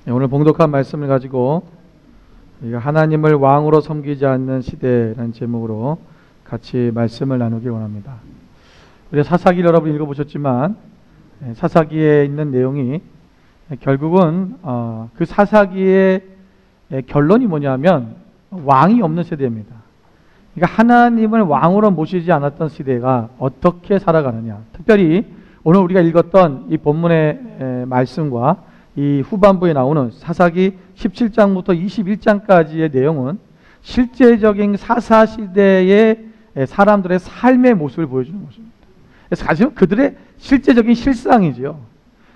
오늘 봉독한 말씀을 가지고 우리가 하나님을 왕으로 섬기지 않는 시대라는 제목으로 같이 말씀을 나누기 원합니다. 우리 사사기를 여러분 읽어보셨지만 사사기에 있는 내용이 결국은 그 사사기의 결론이 뭐냐면 왕이 없는 세대입니다. 그러니까 하나님을 왕으로 모시지 않았던 시대가 어떻게 살아가느냐. 특별히 오늘 우리가 읽었던 이 본문의 말씀과 이 후반부에 나오는 사사기 17장부터 21장까지의 내용은 실제적인 사사시대의 사람들의 삶의 모습을 보여주는 것입니다. 그래서 사실은 그들의 실제적인 실상이지요.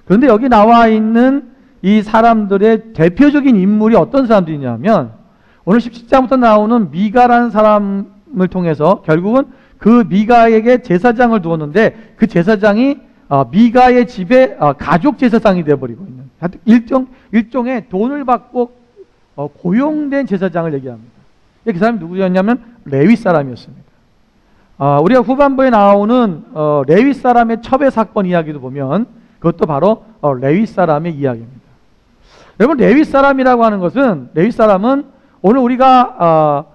그런데 여기 나와 있는 이 사람들의 대표적인 인물이 어떤 사람들이냐면 오늘 17장부터 나오는 미가라는 사람을 통해서 결국은 그 미가에게 제사장을 두었는데 그 제사장이 미가의 집에 가족 제사장이 되어버리고 있는 일종의 돈을 받고 고용된 제사장을 얘기합니다. 그 사람이 누구였냐면 레위 사람이었습니다. 우리가 후반부에 나오는 레위 사람의 첩의 사건 이야기도 보면 그것도 바로 레위 사람의 이야기입니다. 여러분, 레위 사람이라고 하는 것은, 레위 사람은 오늘 우리가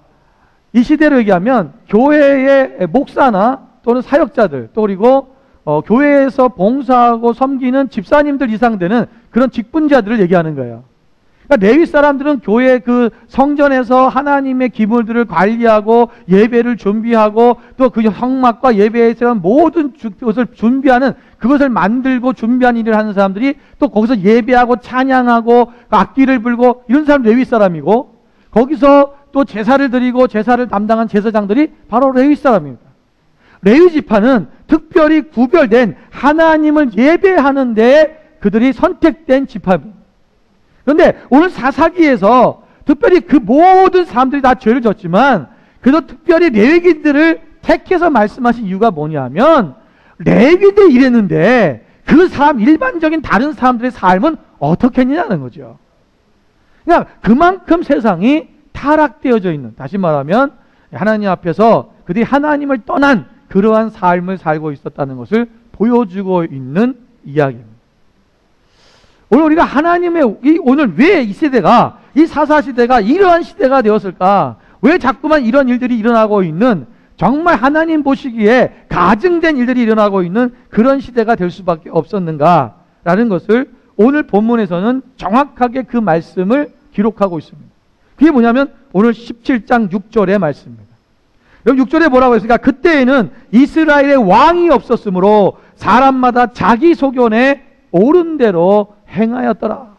이 시대로 얘기하면 교회의 목사나 또는 사역자들, 또 그리고 교회에서 봉사하고 섬기는 집사님들 이상 되는 그런 직분자들을 얘기하는 거예요. 그러니까 레위 사람들은 교회 그 성전에서 하나님의 기물들을 관리하고 예배를 준비하고 또 그 성막과 예배에 대한 모든 것을 준비하는, 그것을 만들고 준비하는 일을 하는 사람들이 또 거기서 예배하고 찬양하고 악기를 불고 이런 사람 레위 사람이고, 거기서 또 제사를 드리고 제사를 담당한 제사장들이 바로 레위 사람입니다. 레위 지파는 특별히 구별된 하나님을 예배하는 데 그들이 선택된 지파입니다. 그런데 오늘 사사기에서 특별히 그 모든 사람들이 다 죄를 졌지만 그래도 특별히 레위인들을 택해서 말씀하신 이유가 뭐냐면 레위인들이 이랬는데 그 사람, 일반적인 다른 사람들의 삶은 어떻게 했느냐는 거죠. 그러니까 그만큼 세상이 타락되어져 있는, 다시 말하면 하나님 앞에서 그들이 하나님을 떠난 그러한 삶을 살고 있었다는 것을 보여주고 있는 이야기입니다. 오늘 우리가 오늘 왜 이 시대가, 이 사사시대가 이러한 시대가 되었을까? 왜 자꾸만 이런 일들이 일어나고 있는, 정말 하나님 보시기에 가증된 일들이 일어나고 있는 그런 시대가 될 수밖에 없었는가라는 것을 오늘 본문에서는 정확하게 그 말씀을 기록하고 있습니다. 그게 뭐냐면 오늘 17장 6절의 말씀입니다. 여기 6절에 뭐라고 했습니까? 그때에는 이스라엘의 왕이 없었으므로 사람마다 자기 소견에 옳은 대로 행하였더라.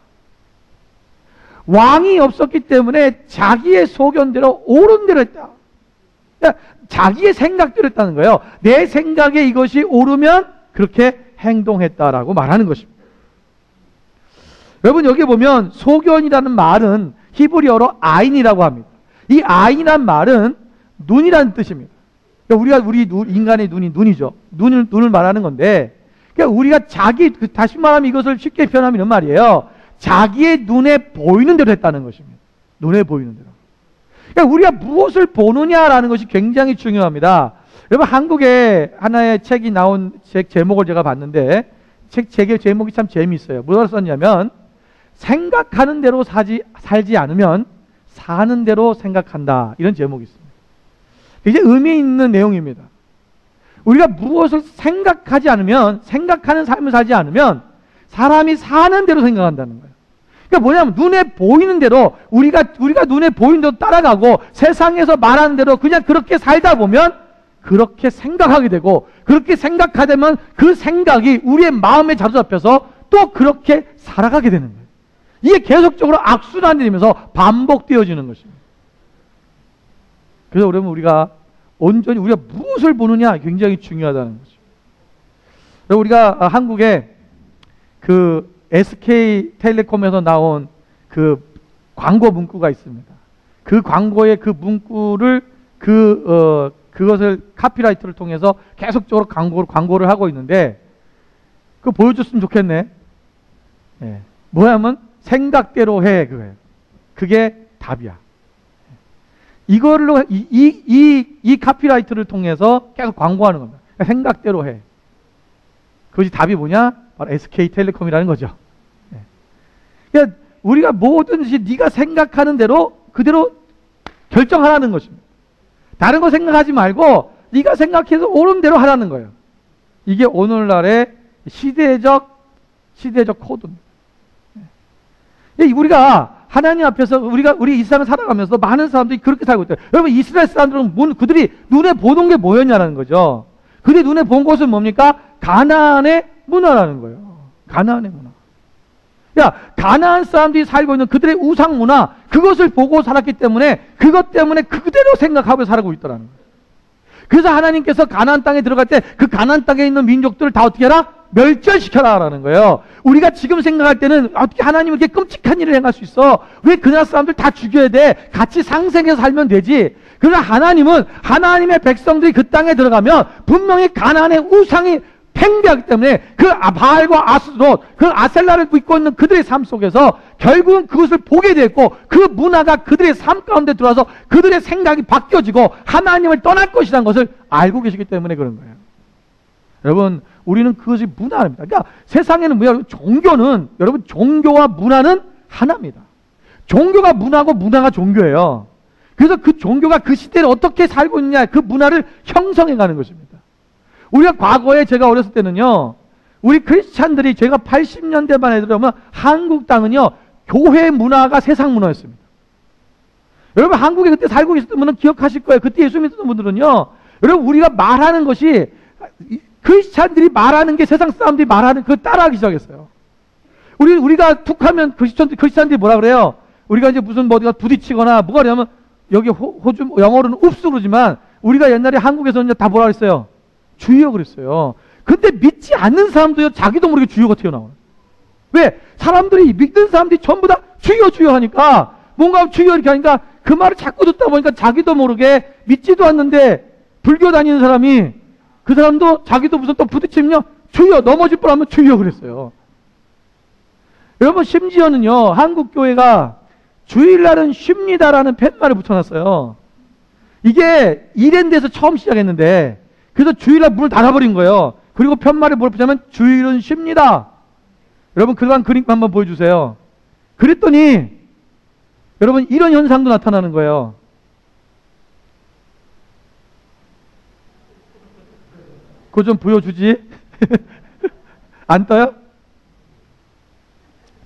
왕이 없었기 때문에 자기의 소견대로 옳은 대로 했다. 그러니까 자기의 생각대로 했다는 거예요. 내 생각에 이것이 옳으면 그렇게 행동했다라고 말하는 것입니다. 여러분, 여기 보면 소견이라는 말은 히브리어로 아인이라고 합니다. 이 아인이란 말은 눈이라는 뜻입니다. 그러니까 우리 인간의 눈이죠. 눈을 말하는 건데, 그러니까 우리가 다시 말하면 이것을 쉽게 표현하면 이런 말이에요. 자기의 눈에 보이는 대로 했다는 것입니다. 눈에 보이는 대로. 그러니까 우리가 무엇을 보느냐라는 것이 굉장히 중요합니다. 여러분, 한국에 하나의 책이 나온 책 제목을 제가 봤는데, 책 제목이 참 재미있어요. 뭐라고 썼냐면, 생각하는 대로 살지 않으면 사는 대로 생각한다. 이런 제목이 있습니다. 굉장히 의미 있는 내용입니다. 우리가 무엇을 생각하지 않으면, 생각하는 삶을 살지 않으면 사람이 사는 대로 생각한다는 거예요. 그러니까 뭐냐면 눈에 보이는 대로 우리가 눈에 보이는 대로 따라가고 세상에서 말하는 대로 그냥 그렇게 살다 보면 그렇게 생각하게 되고, 그렇게 생각하려면 그 생각이 우리의 마음에 자리잡혀서 또 그렇게 살아가게 되는 거예요. 이게 계속적으로 악순환되면서 반복되어지는 것입니다. 그래서 여러분, 우리가 온전히 우리가 무엇을 보느냐 굉장히 중요하다는 거죠. 우리가 한국에 그 SK텔레콤에서 나온 그 광고 문구가 있습니다. 그 광고의 그 문구를 그것을 카피라이트를 통해서 계속적으로 광고를 하고 있는데, 그거 보여줬으면 좋겠네. 예. 뭐냐면 생각대로 해, 그거예요. 그게 답이야. 이걸로 이 카피라이트를 통해서 계속 광고하는 겁니다. 생각대로 해. 그것이 답이 뭐냐? 바로 SK텔레콤이라는 거죠. 그러니까 우리가 뭐든지 네가 생각하는 대로 그대로 결정하라는 것입니다. 다른 거 생각하지 말고 네가 생각해서 옳은 대로 하라는 거예요. 이게 오늘날의 시대적 코드입니다. 우리가 하나님 앞에서 우리 이 세상을 살아가면서 많은 사람들이 그렇게 살고 있어요. 여러분, 이스라엘 사람들은 그들이 눈에 보는 게 뭐였냐는 거죠. 그들이 눈에 본 것은 뭡니까? 가나안의 문화라는 거예요. 가나안의 문화. 가나안 사람들이 살고 있는 그들의 우상 문화, 그것을 보고 살았기 때문에 그것 때문에 그대로 생각하고 살고 있더라는 거예요. 그래서 하나님께서 가나안 땅에 들어갈 때 그 가나안 땅에 있는 민족들을 다 어떻게 해라? 멸절시켜라라는 거예요. 우리가 지금 생각할 때는 어떻게 하나님은 이렇게 끔찍한 일을 행할 수 있어? 왜 그 나라 사람들 다 죽여야 돼? 같이 상생해서 살면 되지. 그러나 하나님은 하나님의 백성들이 그 땅에 들어가면 분명히 가나안의 우상이 팽배하기 때문에 그 바알과 아스롯, 그 아셀라를 믿고 있는 그들의 삶 속에서 결국은 그것을 보게 됐고 그 문화가 그들의 삶 가운데 들어와서 그들의 생각이 바뀌어지고 하나님을 떠날 것이라는 것을 알고 계시기 때문에 그런 거예요. 여러분, 우리는 그것이 문화입니다. 그러니까 세상에는 뭐야? 종교는, 여러분, 종교와 문화는 하나입니다. 종교가 문화고 문화가 종교예요. 그래서 그 종교가 그 시대를 어떻게 살고 있느냐, 그 문화를 형성해 가는 것입니다. 우리가 과거에 제가 어렸을 때는요, 우리 크리스찬들이 제가 80년대만 해들어오면 한국 땅은요, 교회 문화가 세상 문화였습니다. 여러분, 한국에 그때 살고 있었던 분은 기억하실 거예요. 그때 예수 믿었던 분들은요, 여러분, 우리가 말하는 것이 크리스찬들이 말하는 게 세상 사람들이 말하는 그걸 따라하기 시작했어요. 우리가 툭 하면 크리스찬들이 뭐라 그래요? 우리가 이제 무슨 어디가 부딪히거나 뭐가 그러냐면 여기 호주 영어로는 읍스 그러지만 우리가 옛날에 한국에서는 다 뭐라 그랬어요? 주여 그랬어요. 근데 믿지 않는 사람도요, 자기도 모르게 주여가 튀어나와요. 왜? 사람들이, 믿는 사람들이 전부 다 주여 주여 하니까, 뭔가 주여 이렇게 하니까 그 말을 자꾸 듣다 보니까 자기도 모르게 믿지도 않는데 불교 다니는 사람이 그 사람도 자기도 무슨 또 부딪히면요, 주여, 넘어질 뻔하면 주여 그랬어요. 여러분, 심지어는요, 한국교회가 주일날은 쉽니다라는 팻말을 붙여놨어요. 이게 이랜드에서 처음 시작했는데, 그래서 주일날 문을 닫아버린 거예요. 그리고 편말에 뭘 붙이냐면 주일은 쉽니다. 여러분, 그런 그림 한번 보여주세요. 그랬더니 여러분, 이런 현상도 나타나는 거예요. 그거 좀 보여주지? 안 떠요?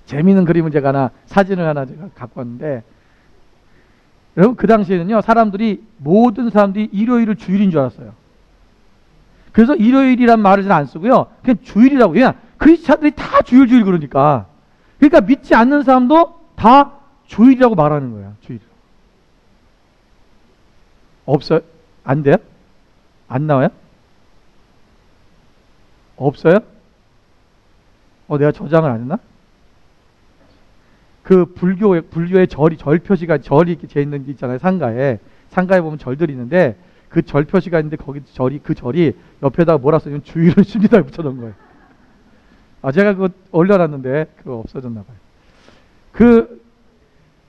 재미있는 그림을 제가 사진을 하나 제가 갖고 왔는데, 여러분, 그 당시에는요, 모든 사람들이 일요일을 주일인 줄 알았어요. 그래서 일요일이란 말을 잘 안 쓰고요, 그냥 주일이라고. 그냥 크리스찬들이 다 주일 그러니까. 그러니까 믿지 않는 사람도 다 주일이라고 말하는 거예요. 주일. 없어요? 안 돼요? 안 나와요? 없어요? 내가 저장을 안 했나? 그 불교의 절 표시가, 절이 이렇게 재 있는 게 있잖아요. 상가에 보면 절들이 있는데, 그 절 표시가 있는데, 거기 그 절이 옆에다가 뭐라 써요? 주일은 쉽니다 붙여놓은 거예요. 제가 그거 올려놨는데, 그거 없어졌나 봐요.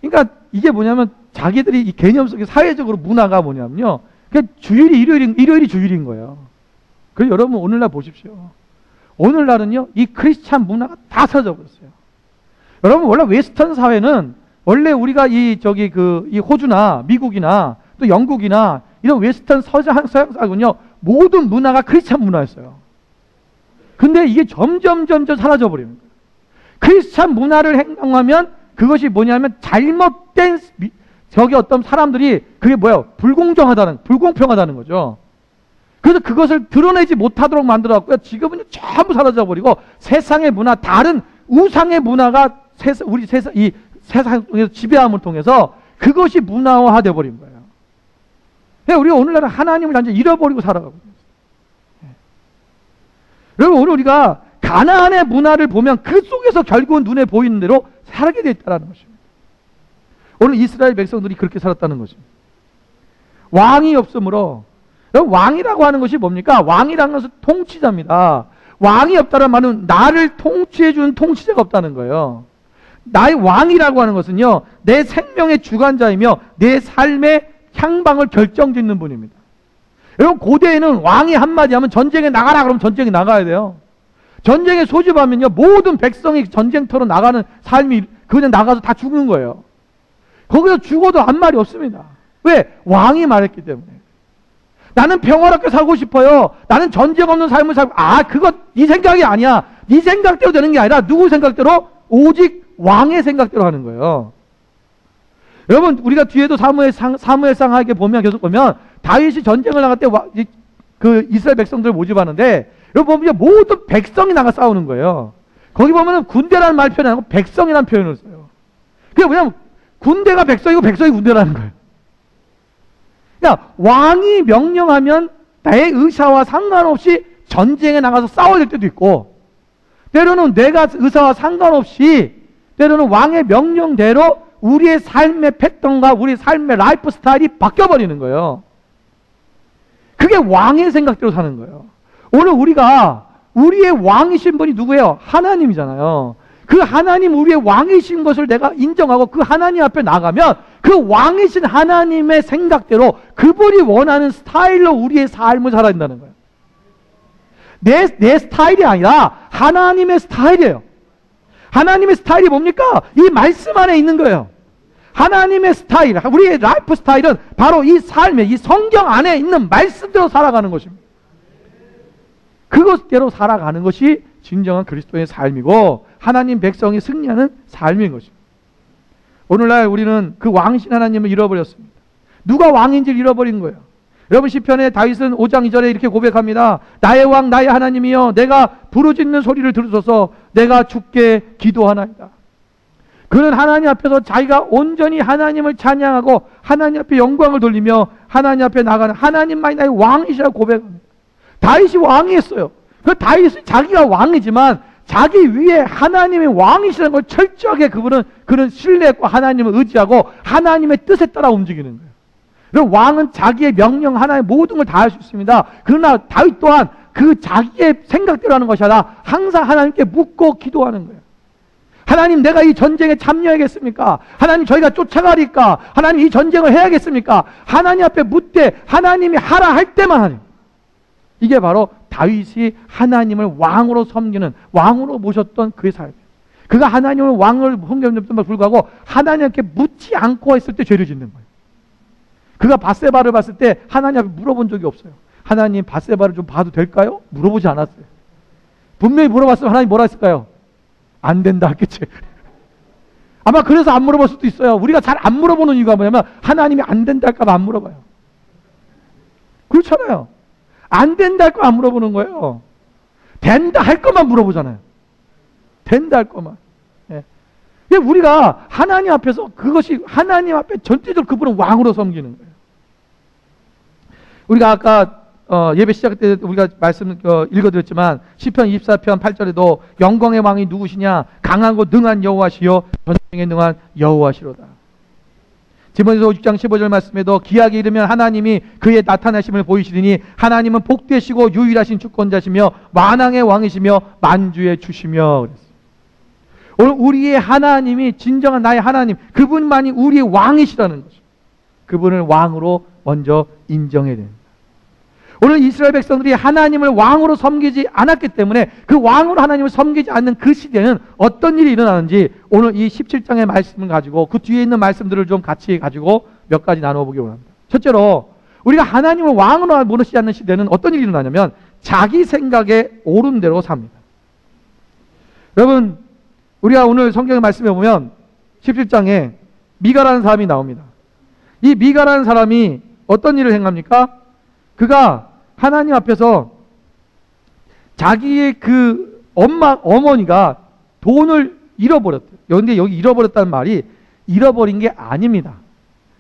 그러니까 이게 뭐냐면, 자기들이 이 개념 속에 사회적으로 문화가 뭐냐면요, 그냥 일요일이 주일인 거예요. 그래서 여러분, 오늘날 보십시오. 오늘날은요, 이 크리스찬 문화가 다 사라져 버렸어요. 여러분, 원래 웨스턴 사회는, 원래 우리가 이 호주나 미국이나 또 영국이나 이런 웨스턴 서양 사회는요, 모든 문화가 크리스찬 문화였어요. 근데 이게 점점 사라져 버리는 거예요. 크리스찬 문화를 행동하면 그것이 뭐냐면 잘못된 어떤 사람들이 그게 뭐예요? 불공평하다는 거죠. 그래서 그것을 드러내지 못하도록 만들어갖고요, 지금은 전부 사라져 버리고 세상의 문화, 다른 우상의 문화가 우리 이 세상에서 지배함을 통해서 그것이 문화화되어 버린 거예요. 우리가 오늘날은 하나님을 완전히 잃어버리고 살아가고 있어요. 여러분, 오늘 우리가 가나안의 문화를 보면 그 속에서 결국은 눈에 보이는 대로 살게 되어 있다는 것입니다. 오늘 이스라엘 백성들이 그렇게 살았다는 것입니다. 왕이 없으므로, 여러분, 왕이라고 하는 것이 뭡니까? 왕이라는 것은 통치자입니다. 왕이 없다는 말은 나를 통치해주는 통치자가 없다는 거예요. 나의 왕이라고 하는 것은요, 내 생명의 주관자이며 내 삶의 향방을 결정짓는 분입니다. 여러분, 고대에는 왕이 한마디 하면 전쟁에 나가라 그러면 전쟁에 나가야 돼요. 전쟁에 소집하면요, 모든 백성이 전쟁터로 나가는 삶이 그냥 나가서 다 죽는 거예요. 거기서 죽어도 아무 말이 없습니다. 왜? 왕이 말했기 때문에. 나는 평화롭게 살고 싶어요. 나는 전쟁 없는 삶을 살고, 그거 네 생각이 아니야. 네 생각대로 되는 게 아니라 누구 생각대로? 오직 왕의 생각대로 하는 거예요. 여러분, 우리가 뒤에도 사무엘상하게 보면, 계속 보면 다윗이 전쟁을 나갈 때 그 이스라엘 백성들을 모집하는데, 여러분 보면 모든 백성이 나가 싸우는 거예요. 거기 보면은 군대라는 말 표현이 아니고 백성이라는 표현을 써요. 그게 뭐냐면 군대가 백성이고 백성이 군대라는 거예요. 그러니까 왕이 명령하면 나의 의사와 상관없이 전쟁에 나가서 싸워야 될 때도 있고, 때로는 내가 의사와 상관없이 때로는 왕의 명령대로 우리의 삶의 패턴과 우리의 삶의 라이프 스타일이 바뀌어버리는 거예요. 그게 왕의 생각대로 사는 거예요. 오늘 우리의 왕이신 분이 누구예요? 하나님이잖아요. 그 하나님, 우리의 왕이신 것을 내가 인정하고 그 하나님 앞에 나가면 그 왕이신 하나님의 생각대로 그분이 원하는 스타일로 우리의 삶을 살아야 된다는 거예요. 내 스타일이 아니라 하나님의 스타일이에요. 하나님의 스타일이 뭡니까? 이 말씀 안에 있는 거예요. 하나님의 스타일, 우리의 라이프 스타일은 바로 이 삶에, 이 성경 안에 있는 말씀대로 살아가는 것입니다. 그것대로 살아가는 것이 진정한 그리스도의 삶이고 하나님 백성이 승리하는 삶인 것입니다. 오늘날 우리는 그 왕이신 하나님을 잃어버렸습니다. 누가 왕인지를 잃어버린 거예요. 여러분, 시편에 다윗은 5장 2절에 이렇게 고백합니다. 나의 왕 나의 하나님이여, 내가 부르짖는 소리를 들으소서. 내가 주께 기도하나이다. 그는 하나님 앞에서 자기가 온전히 하나님을 찬양하고 하나님 앞에 영광을 돌리며 하나님 앞에 나가는 하나님만이 나의 왕이시라고 고백합니다. 다윗이 왕이었어요. 그 다윗이 자기가 왕이지만 자기 위에 하나님의 왕이시라는 걸 철저하게 그는 신뢰했고 하나님을 의지하고 하나님의 뜻에 따라 움직이는 거예요. 그럼 왕은 자기의 명령 하나의 모든 걸 다 할 수 있습니다. 그러나 다윗 또한 그 자기의 생각대로 하는 것이 아니라 항상 하나님께 묻고 기도하는 거예요. 하나님, 내가 이 전쟁에 참여하겠습니까? 하나님, 저희가 쫓아가리까? 하나님, 이 전쟁을 해야겠습니까? 하나님 앞에 묻되 하나님이 하라 할 때만 하는, 이게 바로 다윗이 하나님을 왕으로 섬기는, 왕으로 모셨던 그의 삶이에요. 그가 하나님을 왕을 섬겼음에도 불구하고 하나님께 묻지 않고 했을 때 죄를 짓는 거예요. 그가 밧세바를 봤을 때 하나님 앞에 물어본 적이 없어요. 하나님, 밧세바를 좀 봐도 될까요? 물어보지 않았어요. 분명히 물어봤으면 하나님 뭐라 했을까요? 안 된다 했겠지. 아마 그래서 안 물어볼 수도 있어요. 우리가 잘 안 물어보는 이유가 뭐냐면 하나님이 안 된다 할까 봐 안 물어봐요. 그렇잖아요. 안 된다 할 거 안 물어보는 거예요. 된다 할 것만 물어보잖아요. 된다 할 것만. 예. 우리가 하나님 앞에서 그것이 하나님 앞에 전체적으로 그분은 왕으로 섬기는 거예요. 우리가 아까 예배 시작 때 우리가 말씀 읽어드렸지만 시편 24편 8절에도 영광의 왕이 누구시냐? 강하고 능한 여호와시요 전쟁에 능한 여호와시로다. 디모데서 6장 15절 말씀에도 기약에 이르면 하나님이 그의 나타나심을 보이시리니 하나님은 복되시고 유일하신 주권자시며 만왕의 왕이시며 만주의 주시며 그랬어요. 오늘 우리의 하나님이 진정한 나의 하나님, 그분만이 우리의 왕이시라는 거죠. 그분을 왕으로 먼저 인정해야 됩니다. 오늘 이스라엘 백성들이 하나님을 왕으로 섬기지 않았기 때문에 그 왕으로 하나님을 섬기지 않는 그 시대는 어떤 일이 일어나는지 오늘 이 17장의 말씀을 가지고 그 뒤에 있는 말씀들을 좀 같이 가지고 몇 가지 나누어 보기 원합니다. 첫째로 우리가 하나님을 왕으로 모시지 않는 시대는 어떤 일이 일어나냐면 자기 생각에 옳은 대로 삽니다. 여러분, 우리가 오늘 성경의 말씀에 보면 17장에 미가라는 사람이 나옵니다. 이 미가라는 사람이 어떤 일을 행합니까? 그가 하나님 앞에서 자기의 그 어머니가 돈을 잃어버렸대요. 그런데 여기 잃어버렸다는 말이 잃어버린 게 아닙니다.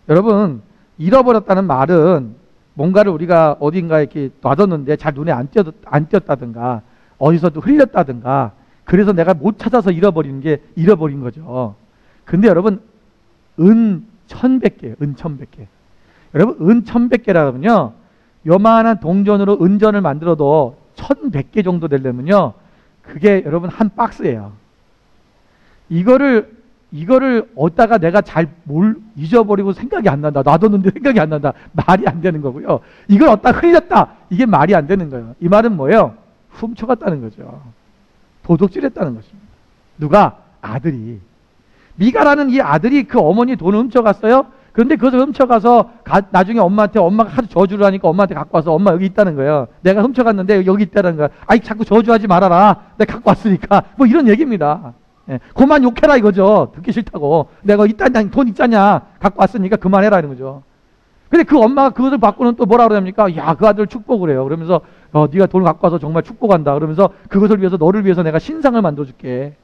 여러분, 잃어버렸다는 말은 뭔가를 우리가 어딘가에 이렇게 놔뒀는데 잘 눈에 안 띄었다든가 어디서도 흘렸다든가 그래서 내가 못 찾아서 잃어버린 게 잃어버린 거죠. 근데 여러분, 은 1,100개, 은 1,100개. 여러분, 은 1,100개라면요. 요만한 동전으로 은전을 만들어도 1,100개 정도 되려면요. 그게 여러분 한 박스예요. 이거를 어디다가 내가 잘 잊어버리고 생각이 안 난다. 놔뒀는데 생각이 안 난다. 말이 안 되는 거고요. 이걸 어디다 흘렸다. 이게 말이 안 되는 거예요. 이 말은 뭐예요? 훔쳐갔다는 거죠. 도둑질했다는 것입니다. 누가? 아들이. 미가라는 이 아들이 그 어머니 돈을 훔쳐갔어요. 그런데 그것을 훔쳐가서 나중에 엄마한테, 엄마가 하도 저주를 하니까 엄마한테 갖고 와서 엄마 여기 있다는 거예요. 내가 훔쳐갔는데 여기 있다는 거야. 아이 자꾸 저주하지 말아라. 내가 갖고 왔으니까. 뭐 이런 얘기입니다. 예, 그만 욕해라 이거죠. 듣기 싫다고. 내가 있다냐, 돈 있잖냐. 갖고 왔으니까 그만해라 이런 거죠. 근데 그 엄마가 그것을 받고는 또 뭐라 그럽니까? 야, 그 아들 축복을 해요. 그러면서 네가 돈을 갖고 와서 정말 축복한다. 그러면서 그것을 위해서 너를 위해서 내가 신상을 만들어줄게.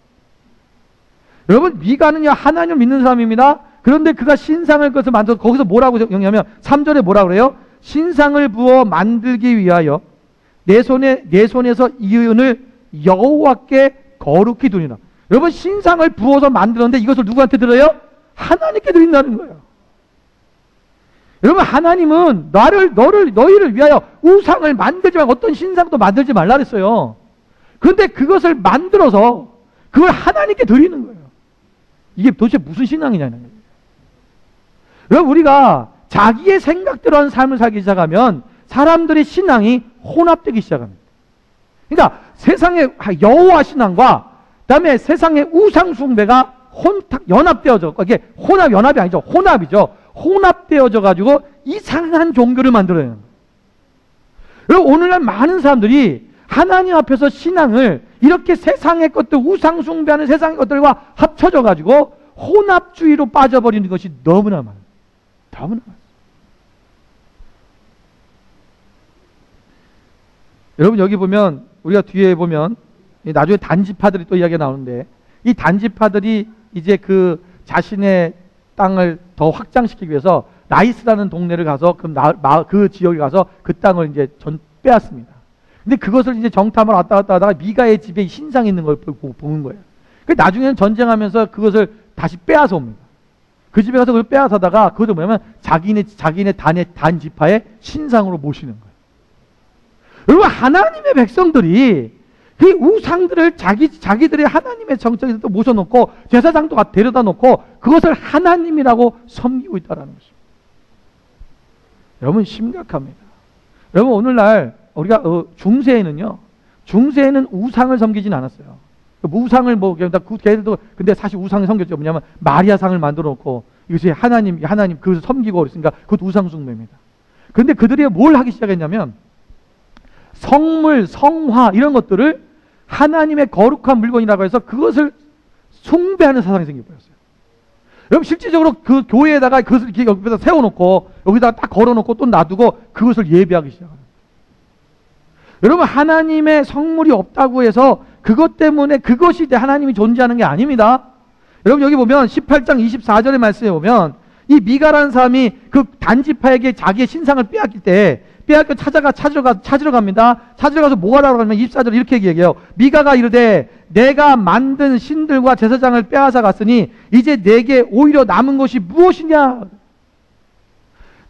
여러분, 미가는요 하나님을 믿는 사람입니다. 그런데 그가 신상을 그것을 만들어서 거기서 뭐라고 정리하면 3절에 뭐라 그래요? 신상을 부어 만들기 위하여 내 손에서 이 은을 여호와께 거룩히 두리라. 여러분, 신상을 부어서 만들었는데 이것을 누구한테 드려요? 하나님께 드린다는 거예요. 여러분, 하나님은 너희를 위하여 우상을 만들지 말고 어떤 신상도 만들지 말라 그랬어요. 그런데 그것을 만들어서 그걸 하나님께 드리는 거예요. 이게 도대체 무슨 신앙이냐는 거예요. 여러분, 우리가 자기의 생각대로 하는 삶을 살기 시작하면 사람들의 신앙이 혼합되기 시작합니다. 그러니까 세상의 여호와 신앙과 그다음에 세상의 우상 숭배가 연합되어져. 이게 연합이 아니죠. 혼합이죠. 혼합되어져 가지고 이상한 종교를 만들어요. 여러분, 오늘날 많은 사람들이 하나님 앞에서 신앙을 이렇게 세상의 것들, 우상 숭배하는 세상의 것들과 합쳐져 가지고 혼합주의로 빠져버리는 것이 너무나 많아요. 너무나 많아요. 여러분, 여기 보면 우리가 뒤에 보면 나중에 단지파들이 또 이야기가 나오는데, 이 단지파들이 이제 그 자신의 땅을 더 확장시키기 위해서 라이스라는 동네를 가서 그 지역에 가서 그 땅을 이제 빼앗습니다. 근데 그것을 이제 정탐을 왔다 갔다 하다가 미가의 집에 신상이 있는 걸 보는 거예요. 나중에는 전쟁하면서 그것을 다시 빼앗아 옵니다. 그 집에 가서 그걸 빼앗아다가 그것을 뭐냐면 자기네 단 지파의 신상으로 모시는 거예요. 여러분, 하나님의 백성들이 그 우상들을 자기들의 하나님의 정책에서 또 모셔놓고 제사장도 데려다 놓고 그것을 하나님이라고 섬기고 있다는 것입니다. 여러분, 심각합니다. 여러분, 오늘날 우리가 중세에는 우상을 섬기진 않았어요. 우상을 걔들도 근데 사실 우상을 섬겼죠. 뭐냐면 마리아 상을 만들어 놓고 이것이 하나님 그것을 섬기고 그랬으니까 그것도 우상 숭배입니다. 그런데 그들이 뭘 하기 시작했냐면 성물, 성화 이런 것들을 하나님의 거룩한 물건이라고 해서 그것을 숭배하는 사상이 생겨버렸어요. 여러분, 실질적으로 그 교회에다가 그것을 이렇게 옆에다 세워놓고 여기다가 딱 걸어놓고 또 놔두고 그것을 예배하기 시작합니다. 여러분, 하나님의 성물이 없다고 해서 그것 때문에 그것이 하나님이 존재하는 게 아닙니다. 여러분, 여기 보면 18장 24절의 말씀에 보면 이 미가라는 사람이 그 단지파에게 자기의 신상을 빼앗길 때 찾으러 갑니다. 찾으러 가서 뭐 하라고 하면 24절 이렇게 얘기해요. 미가가 이르되 내가 만든 신들과 제사장을 빼앗아 갔으니 이제 내게 오히려 남은 것이 무엇이냐?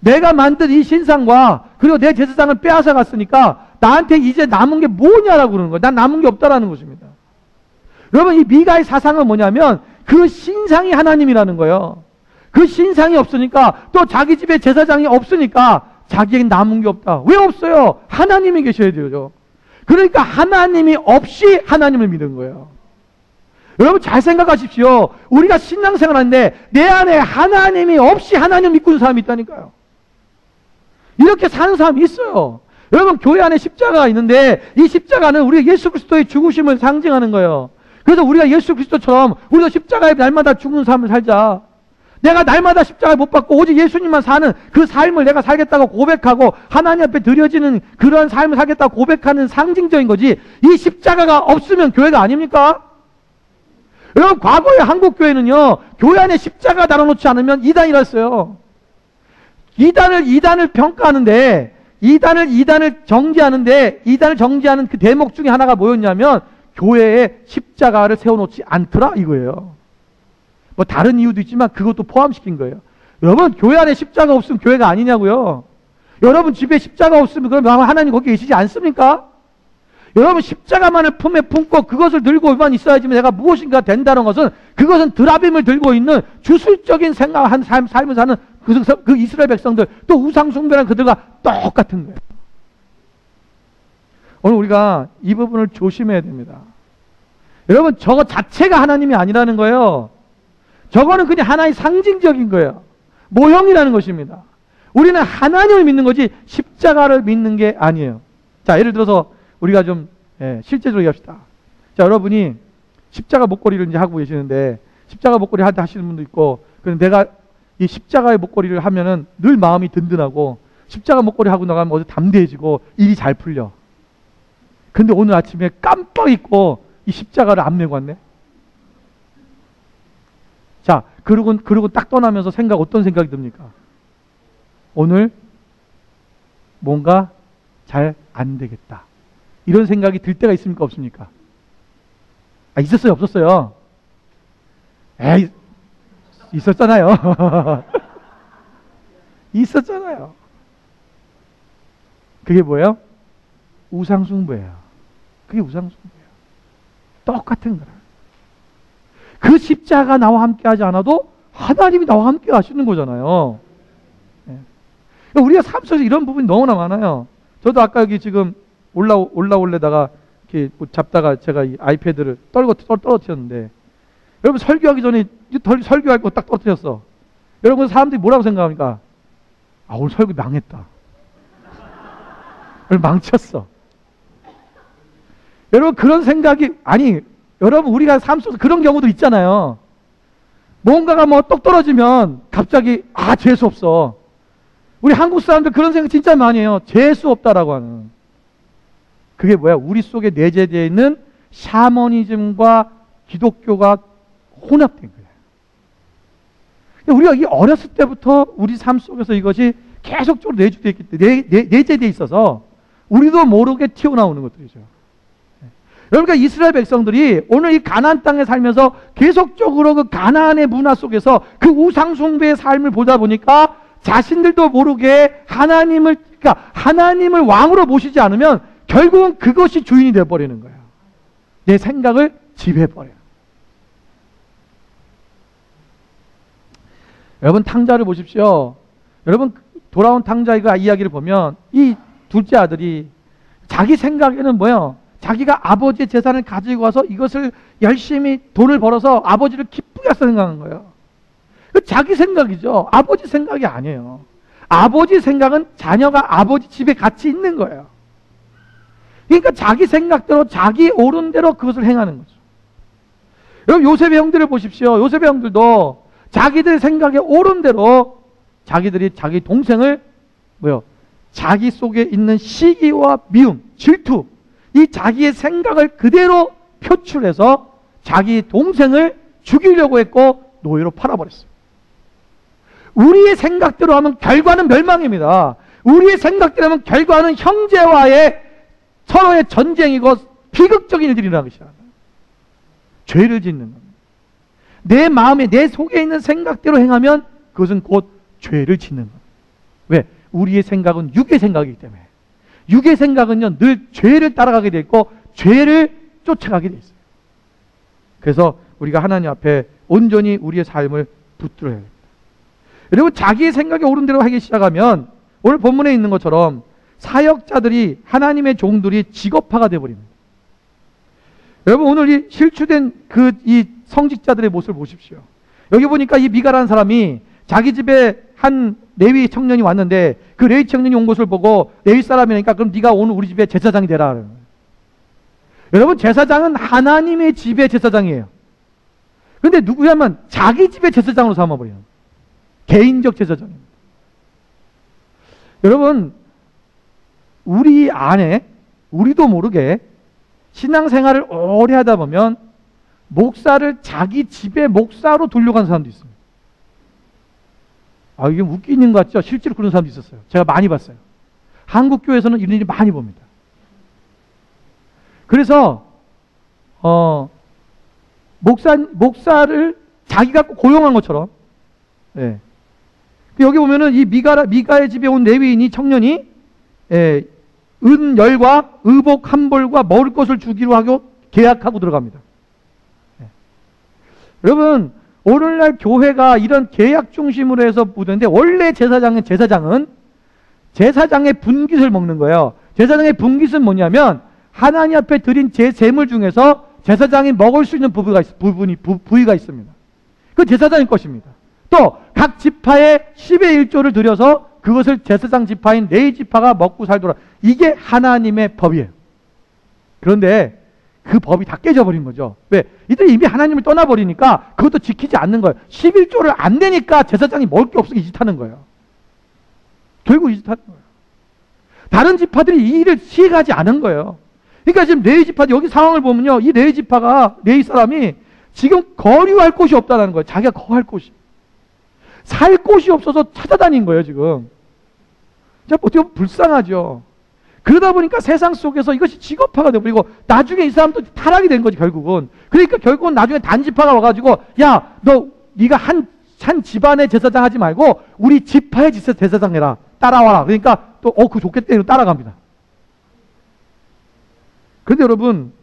내가 만든 이 신상과 그리고 내 제사장을 빼앗아 갔으니까 나한테 이제 남은 게 뭐냐라고 그러는 거예요. 난 남은 게 없다라는 것입니다. 여러분, 이 미가의 사상은 뭐냐면 그 신상이 하나님이라는 거예요. 그 신상이 없으니까 또 자기 집에 제사장이 없으니까 자기에게 남은 게 없다. 왜 없어요? 하나님이 계셔야 되죠. 그러니까 하나님이 없이 하나님을 믿는 거예요. 여러분, 잘 생각하십시오. 우리가 신앙생활 하는데 내 안에 하나님이 없이 하나님을 믿고 있는 사람이 있다니까요. 이렇게 사는 사람이 있어요. 여러분, 교회 안에 십자가가 있는데 이 십자가는 우리가 예수 그리스도의 죽으심을 상징하는 거예요. 그래서 우리가 예수 그리스도처럼 우리도 십자가에 날마다 죽는 삶을 살자. 내가 날마다 십자가에 못 박고 오직 예수님만 사는 그 삶을 내가 살겠다고 고백하고 하나님 앞에 드려지는 그런 삶을 살겠다고 고백하는 상징적인 거지, 이 십자가가 없으면 교회가 아닙니까? 여러분, 과거의 한국 교회는요, 교회 안에 십자가 달아놓지 않으면 이단이랬어요. 이단을 평가하는데, 이단을 정지하는 그 대목 중에 하나가 뭐였냐면 교회에 십자가를 세워놓지 않더라 이거예요. 뭐 다른 이유도 있지만 그것도 포함시킨 거예요. 여러분, 교회 안에 십자가 없으면 교회가 아니냐고요. 여러분 집에 십자가 없으면 그럼 하나님 거기 계시지 않습니까? 여러분, 십자가만을 품에 품고 그것을 들고만 있어야지만 내가 무엇인가 된다는 것은, 그것은 드라빔을 들고 있는 주술적인 생각한 삶을 사는 그 이스라엘 백성들, 또 우상숭배라는 그들과 똑같은 거예요. 오늘 우리가 이 부분을 조심해야 됩니다. 여러분, 저거 자체가 하나님이 아니라는 거예요. 저거는 그냥 하나의 상징적인 거예요. 모형이라는 것입니다. 우리는 하나님을 믿는 거지 십자가를 믿는 게 아니에요. 자, 예를 들어서 우리가 좀 실제적으로 얘기합시다. 자, 여러분이 십자가 목걸이를 이제 하고 계시는데 십자가 목걸이 할 때 하시는 분도 있고, 그런데 내가 이 십자가의 목걸이를 하면은 늘 마음이 든든하고 십자가 목걸이 하고 나가면 어디 담대해지고 일이 잘 풀려. 근데 오늘 아침에 깜빡 잊고 이 십자가를 안 메고 왔네. 자, 그러고 딱 떠나면서 어떤 생각이 듭니까? 오늘 뭔가 잘 안 되겠다. 이런 생각이 들 때가 있습니까? 없습니까? 아, 있었어요? 없었어요? 에이, 있었잖아요. 있었잖아요. 그게 뭐예요? 우상숭배예요. 그게 우상숭배예요. 똑같은 거라. 그 십자가 나와 함께 하지 않아도 하나님이 나와 함께 하시는 거잖아요. 네. 우리가 삶 속에서 이런 부분이 너무나 많아요. 저도 아까 여기 지금 올라올래다가 이렇게 뭐 잡다가 제가 이 아이패드를 떨어뜨렸는데, 여러분 설교하기 전에 설교할 거 딱 떨어뜨렸어. 여러분 사람들이 뭐라고 생각합니까? 아, 오늘 설교 망했다. 오늘 망쳤어. 여러분 그런 생각이, 아니 여러분 우리가 삶 속에서 그런 경우도 있잖아요. 뭔가가 뭐 똑 떨어지면 갑자기 재수 없어. 우리 한국 사람들 그런 생각 진짜 많이 해요. 재수 없다라고 하는. 그게 뭐야? 우리 속에 내재되어 있는 샤머니즘과 기독교가 혼합된 거예요. 우리가 이 어렸을 때부터 우리 삶 속에서 이것이 계속적으로 내재되어 있어서 우리도 모르게 튀어나오는 것들이죠. 그러니까 이스라엘 백성들이 오늘 이 가나안 땅에 살면서 계속적으로 그 가나안의 문화 속에서 그 우상 숭배의 삶을 보다 보니까 자신들도 모르게 하나님을 왕으로 모시지 않으면 결국은 그것이 주인이 되어버리는 거예요. 내 생각을 지배해버려요. 여러분 탕자를 보십시오. 여러분 돌아온 탕자 이야기를 보면 이 둘째 아들이 자기 생각에는 뭐예요? 자기가 아버지의 재산을 가지고 와서 이것을 열심히 돈을 벌어서 아버지를 기쁘게 생각하는 거예요. 자기 생각이죠. 아버지 생각이 아니에요. 아버지 생각은 자녀가 아버지 집에 같이 있는 거예요. 그러니까 자기 생각대로 자기 옳은 대로 그것을 행하는 거죠. 여러분 요셉의 형들을 보십시오. 요셉의 형들도 자기들 생각에 옳은 대로 자기들이 자기 동생을 자기 속에 있는 시기와 미움, 질투, 이 자기의 생각을 그대로 표출해서 자기 동생을 죽이려고 했고 노예로 팔아버렸어요. 우리의 생각대로 하면 결과는 멸망입니다. 우리의 생각대로 하면 결과는 형제와의 서로의 전쟁이고 비극적인 일들이 일어나기 시작합니다. 죄를 짓는 겁니다. 내 마음에 내 속에 있는 생각대로 행하면 그것은 곧 죄를 짓는 겁니다. 왜? 우리의 생각은 육의 생각이기 때문에. 육의 생각은요 늘 죄를 따라가게 돼 있고 죄를 쫓아가게 돼 있어요. 그래서 우리가 하나님 앞에 온전히 우리의 삶을 붙들어야 됩니다. 여러분 자기의 생각이 옳은 대로 하기 시작하면 오늘 본문에 있는 것처럼 사역자들이 하나님의 종들이 직업화가 되어버립니다. 여러분 오늘 이 실추된 이 성직자들의 모습을 보십시오. 여기 보니까 이 미가라는 사람이 자기 집에 한 레위 청년이 왔는데 그 레위 청년이 온 것을 보고 레위 사람이니까 그럼 네가 오늘 우리 집에 제사장이 되라. 여러분 제사장은 하나님의 집의 제사장이에요. 그런데 누구냐면 자기 집의 제사장으로 삼아버려요. 개인적 제사장입니다. 여러분 우리 안에 우리도 모르게 신앙생활을 오래 하다 보면 목사를 자기 집의 목사로 돌려간 사람도 있습니다. 이게 웃기는 것 같죠? 실제로 그런 사람도 있었어요. 제가 많이 봤어요. 한국 교회에서는 이런 일이 많이 봅니다. 그래서 목사를 자기가 고용한 것처럼, 여기 보면은 이 미가의 집에 온 레위인이 청년이 은열과 의복 한 벌과 먹을 것을 주기로 하고 계약하고 들어갑니다. 여러분 오늘날 교회가 이런 계약 중심으로 해서 보는데 원래 제사장은 제사장의 분깃을 먹는 거예요. 제사장의 분깃은 뭐냐면 하나님 앞에 드린 제 재물 중에서 제사장이 먹을 수 있는 부위가 있습니다. 그 제사장의 것입니다. 또 각 지파의 10의 1조를 들여서 그것을 제사장 지파인 레위 지파가 먹고 살도록, 이게 하나님의 법이에요. 그런데 그 법이 다 깨져버린 거죠. 왜? 이들이 이미 하나님을 떠나버리니까 그것도 지키지 않는 거예요. 11조를 안 내니까 제사장이 먹을 게 없으니까 이 짓 하는 거예요. 결국 이 짓 하는 거예요. 다른 지파들이 이 일을 시행하지 않은 거예요. 그러니까 지금 레위 지파, 여기 상황을 보면요, 이 레위 지파가, 레위 사람이 지금 거류할 곳이 없다는 거예요. 자기가 거할 곳이. 살 곳이 없어서 찾아다닌 거예요, 지금. 자, 어떻게 보면 불쌍하죠. 그러다 보니까 세상 속에서 이것이 직업화가 되어버리고, 나중에 이 사람도 타락이 된 거지, 결국은. 그러니까 결국은 나중에 단지파가 와가지고, 야, 네가 한 집안의 제사장 하지 말고, 우리 지파의 제사장 해라. 따라와라. 그러니까 또, 그거 좋겠다. 이러고 따라갑니다. 그런데 여러분,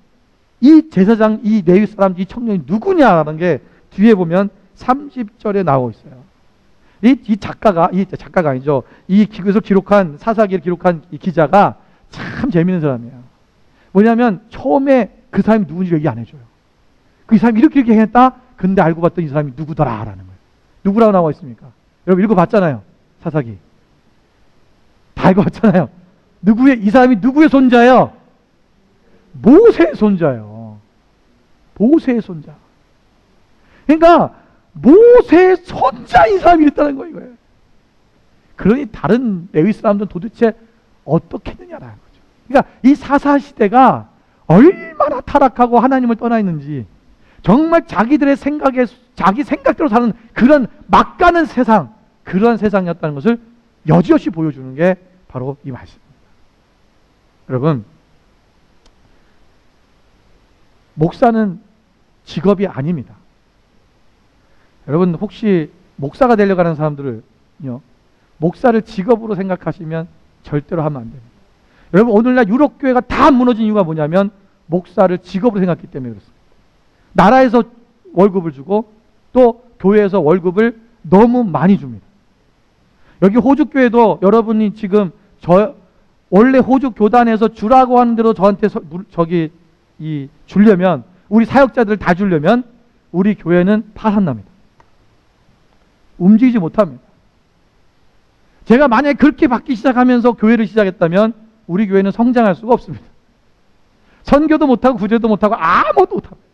이 제사장, 이 레위 사람, 이 청년이 누구냐라는 게 뒤에 보면 30절에 나오고 있어요. 이 작가가 아니죠. 이것을 기록한, 사사기를 기록한 이 기자가 참 재밌는 사람이에요. 뭐냐면, 처음에 그 사람이 누군지 얘기 안 해줘요. 이 사람이 이렇게 했다? 근데 알고 봤더니 이 사람이 누구더라라는 거예요. 누구라고 나와 있습니까? 여러분 읽어봤잖아요. 사사기. 다 읽어봤잖아요. 이 사람이 누구의 손자예요? 모세의 손자예요. 모세의 손자. 그러니까 모세의 손자인 사람이 있다는 거예요. 그러니 다른 레위 사람들은 도대체 어떻게 했느냐라는 거죠. 그러니까 이 사사시대가 얼마나 타락하고 하나님을 떠나 있는지, 정말 자기들의 생각에, 자기 생각대로 사는 그런 막 가는 세상, 그런 세상이었다는 것을 여지없이 보여주는 게 바로 이 말씀입니다. 여러분, 목사는 직업이 아닙니다. 여러분, 혹시 목사가 되려고 하는 사람들은요, 목사를 직업으로 생각하시면 절대로 하면 안 됩니다. 여러분, 오늘날 유럽 교회가 다 무너진 이유가 뭐냐면 목사를 직업으로 생각했기 때문에 그렇습니다. 나라에서 월급을 주고 또 교회에서 월급을 너무 많이 줍니다. 여기 호주 교회도 여러분이 지금 원래 호주 교단에서 주라고 하는 대로 저한테 주려면, 우리 사역자들을 다 주려면 우리 교회는 파산납니다. 움직이지 못합니다. 제가 만약에 그렇게 받기 시작하면서 교회를 시작했다면 우리 교회는 성장할 수가 없습니다. 선교도 못하고 구제도 못하고 아무것도 못합니다.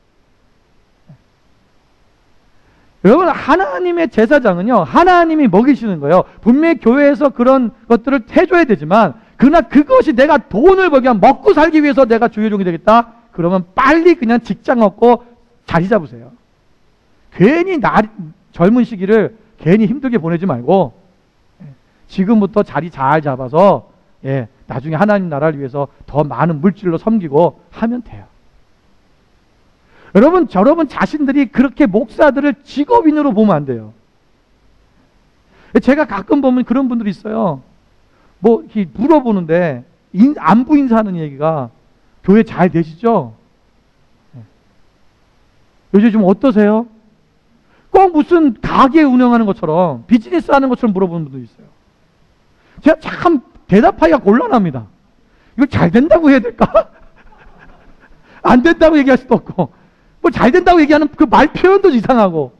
여러분, 하나님의 제사장은요, 하나님이 먹이시는 거예요. 분명히 교회에서 그런 것들을 해줘야 되지만, 그러나 그것이 내가 돈을 벌기 위한, 먹고 살기 위해서 내가 주여종이 되겠다? 그러면 빨리 그냥 직장 얻고 자리 잡으세요. 괜히 젊은 시기를 괜히 힘들게 보내지 말고 지금부터 자리 잘 잡아서 나중에 하나님 나라를 위해서 더 많은 물질로 섬기고 하면 돼요. 여러분 자신들이 그렇게 목사들을 직업인으로 보면 안 돼요. 제가 가끔 보면 그런 분들이 있어요. 뭐 이렇게 물어보는데 안부 인사하는 얘기가, 교회 잘 되시죠? 요즘 좀 어떠세요? 꼭 무슨 가게 운영하는 것처럼, 비즈니스 하는 것처럼 물어보는 분도 있어요. 제가 참 대답하기가 곤란합니다. 이거 잘 된다고 해야 될까? 안 된다고 얘기할 수도 없고, 뭐 잘 된다고 얘기하는 그 말 표현도 이상하고.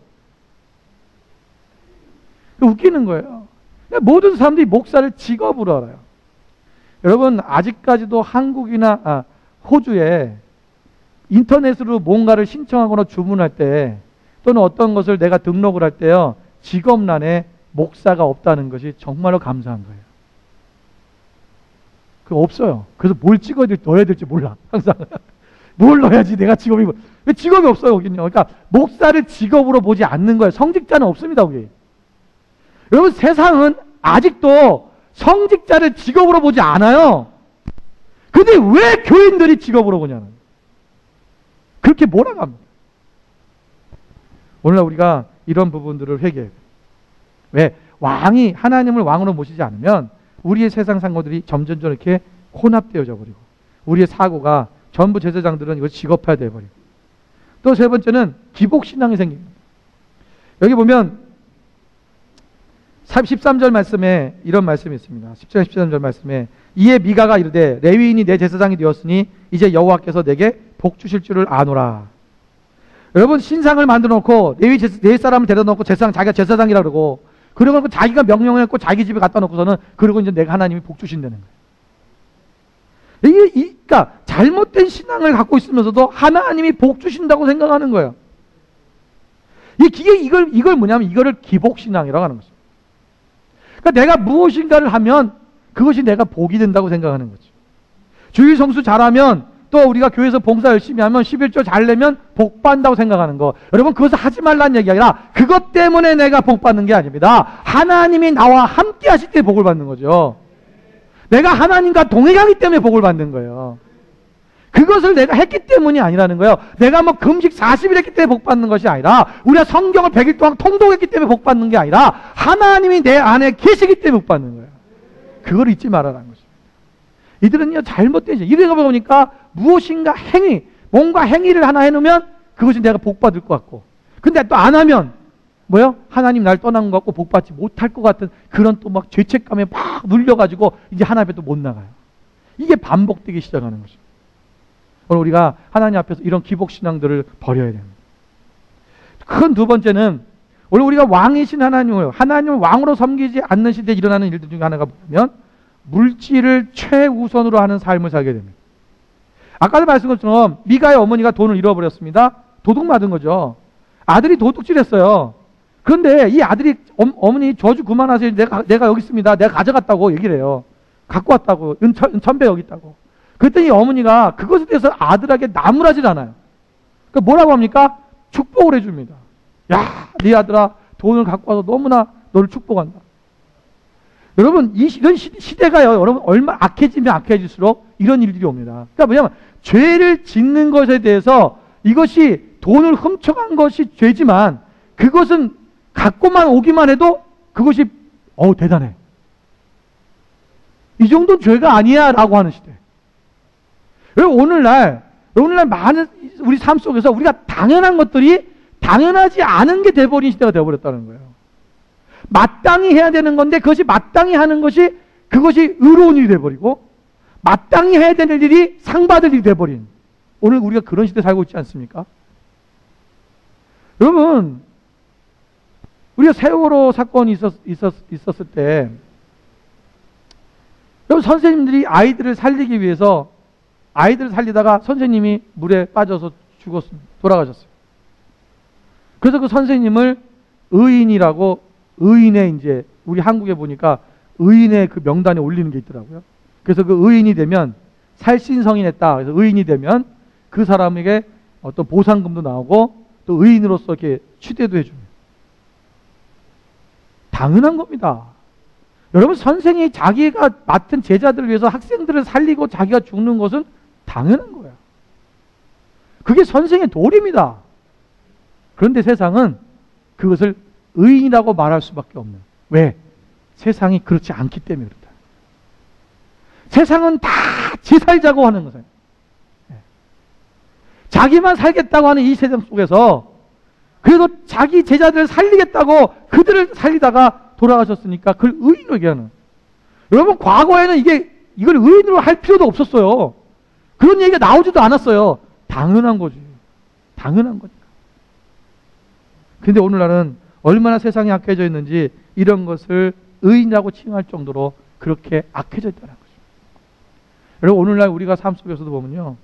웃기는 거예요. 모든 사람들이 목사를 직업으로 알아요. 여러분, 아직까지도 한국이나 호주에 인터넷으로 뭔가를 신청하거나 주문할 때, 또는 어떤 것을 내가 등록을 할 때요, 직업란에 목사가 없다는 것이 정말로 감사한 거예요. 그거 없어요. 그래서 뭘 넣어야 될지 몰라. 항상 뭘 넣어야지 내가 직업이, 왜 직업이 없어요 거긴요. 그러니까 목사를 직업으로 보지 않는 거예요. 성직자는 없습니다 거기. 여러분, 세상은 아직도 성직자를 직업으로 보지 않아요. 근데 왜 교인들이 직업으로 보냐는, 그렇게 몰아갑니다. 오늘날 우리가 이런 부분들을 회개해요. 왜? 왕이 하나님을 왕으로 모시지 않으면 우리의 세상 상고들이 점점 이렇게 혼합되어져 버리고, 우리의 사고가 전부 제사장들은 이걸 직업화되어 버리고, 또 세 번째는 기복신앙이 생깁니다. 여기 보면 13절 말씀에 이런 말씀이 있습니다. 13절 말씀에, 이에 미가가 이르되 레위인이 내 제사장이 되었으니 이제 여호와께서 내게 복 주실 줄을 아노라. 여러분, 신상을 만들어 놓고 레위 사람을 데려다 놓고 제사장, 자기가 제사장이라 그러고, 그러고 자기가 명령했고 자기 집에 갖다 놓고서는 그리고 이제 내가 하나님이 복 주신다는 거예요. 그러니까 잘못된 신앙을 갖고 있으면서도 하나님이 복 주신다고 생각하는 거예요. 이걸 뭐냐면 이거를 기복신앙이라고 하는 거죠. 그러니까 내가 무엇인가를 하면 그것이 내가 복이 된다고 생각하는 거죠. 주일 성수 잘하면, 또 우리가 교회에서 봉사 열심히 하면 11조 잘 내면 복 받는다고 생각하는 거. 여러분, 그것을 하지 말라는 얘기가 아니라 그것 때문에 내가 복 받는 게 아닙니다. 하나님이 나와 함께 하실 때 복을 받는 거죠. 내가 하나님과 동행하기 때문에 복을 받는 거예요. 그것을 내가 했기 때문이 아니라는 거예요. 내가 뭐 금식 40일 했기 때문에 복 받는 것이 아니라, 우리가 성경을 100일 동안 통독했기 때문에 복 받는 게 아니라 하나님이 내 안에 계시기 때문에 복 받는 거예요. 그걸 잊지 말아라는 거죠. 이들은요, 잘못되지. 이러다 보니까 무엇인가 뭔가 행위를 하나 해놓으면 그것이 내가 복 받을 것 같고, 근데 또 안 하면 뭐요? 하나님 날 떠난 것 같고 복 받지 못할 것 같은 그런 또 막 죄책감에 막 눌려가지고 이제 하나님 앞에 또 못 나가요. 이게 반복되기 시작하는 거죠. 오늘 우리가 하나님 앞에서 이런 기복신앙들을 버려야 됩니다. 큰 두 번째는, 오늘 우리가 왕이신 하나님을 왕으로 섬기지 않는 시대에 일어나는 일들 중에 하나가 뭐냐면 물질을 최우선으로 하는 삶을 살게 됩니다. 아까도 말씀드린 것처럼 미가의 어머니가 돈을 잃어버렸습니다. 도둑 맞은 거죠. 아들이 도둑질했어요. 그런데 이 아들이 어머니 저주 그만하세요. 내가 여기 있습니다. 내가 가져갔다고 얘기를 해요. 갖고 왔다고. 천배 여기 있다고. 그랬더니 어머니가 그것에 대해서 아들에게 나무라질 않아요. 그러니까 뭐라고 합니까? 축복을 해줍니다. 야, 네 아들아, 돈을 갖고 와서 너무나 너를 축복한다. 여러분, 이런 시대가요, 여러분, 얼마 악해지면 악해질수록 이런 일들이 옵니다. 그러니까 뭐냐면, 죄를 짓는 것에 대해서 이것이 돈을 훔쳐간 것이 죄지만, 그것은 갖고만 오기만 해도 그것이, 대단해. 이 정도는 죄가 아니야, 라고 하는 시대. 여러분, 오늘날 많은 우리 삶 속에서 우리가 당연한 것들이 당연하지 않은 게 돼버린 시대가 되어버렸다는 거예요. 마땅히 해야 되는 건데 그것이 마땅히 하는 것이 그것이 의로운 일이 돼버리고, 마땅히 해야 되는 일이 상받을 일이 돼버린, 오늘 우리가 그런 시대에 살고 있지 않습니까? 여러분, 우리가 세월호 사건이 있었을 때, 여러분, 선생님들이 아이들을 살리기 위해서 아이들을 살리다가 선생님이 물에 빠져서 돌아가셨어요. 그래서 그 선생님을 의인이라고, 의인의 이제 우리 한국에 보니까 의인의 그 명단에 올리는 게 있더라고요. 그래서 그 의인이 되면 살신성인했다. 그래서 의인이 되면 그 사람에게 어떤 보상금도 나오고 또 의인으로서 이렇게 취대도 해줍니다. 당연한 겁니다. 여러분, 선생이 자기가 맡은 제자들을 위해서 학생들을 살리고 자기가 죽는 것은 당연한 거예요. 그게 선생의 도리입니다. 그런데 세상은 그것을 의인이라고 말할 수밖에 없는. 왜? 세상이 그렇지 않기 때문에 그렇다. 세상은 다 지 살자고 하는 거예요. 자기만 살겠다고 하는 이 세상 속에서 그래도 자기 제자들을 살리겠다고 그들을 살리다가 돌아가셨으니까 그걸 의인으로 얘기하는. 여러분, 과거에는 이걸 의인으로 할 필요도 없었어요. 그런 얘기가 나오지도 않았어요. 당연한 거지. 당연한 거니까. 근데 오늘날은 얼마나 세상이 악해져 있는지 이런 것을 의인이라고 칭할 정도로 그렇게 악해져 있다는 거죠. 여러분, 오늘날 우리가 삶 속에서도 보면요,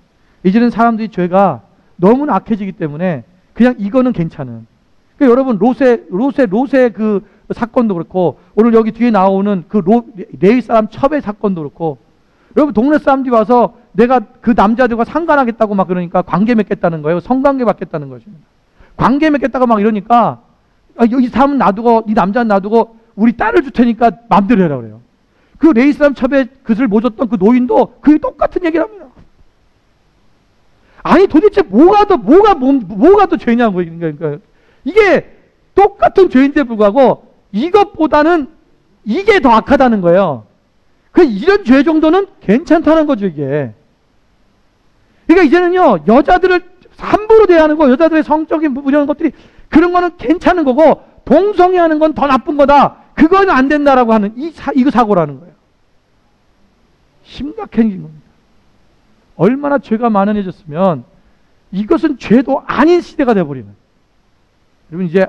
이제는 사람들이 죄가 너무나 악해지기 때문에 그냥 이거는 괜찮은. 그러니까 여러분, 로세 그 사건도 그렇고, 오늘 여기 뒤에 나오는 그 레위 사람 첩의 사건도 그렇고, 여러분, 동네 사람들이 와서 내가 그 남자들과 상관하겠다고 막 그러니까 관계 맺겠다는 거예요. 성관계 받겠다는 거죠. 관계 맺겠다고 막 이러니까, 이 사람은 놔두고, 이 남자는 놔두고 우리 딸을 줄 테니까 마음대로 해라 그래요. 그 레위 사람 첩에 그것을 모셨던 그 노인도 그게 똑같은 얘기를 합니다. 아니, 도대체 뭐가 더 죄냐고. 그러니까 이게 똑같은 죄인데 불구하고 이것보다는 이게 더 악하다는 거예요. 이런 죄 정도는 괜찮다는 거죠, 이게. 그러니까 이제는요, 여자들을 함부로 대하는 거, 여자들의 성적인 이런 것들이, 그런 거는 괜찮은 거고, 동성애하는 건 더 나쁜 거다. 그건 안 된다라고 하는 이거 사고라는 거예요. 심각해진 겁니다. 얼마나 죄가 만연해졌으면 이것은 죄도 아닌 시대가 되어버리는. 여러분 이제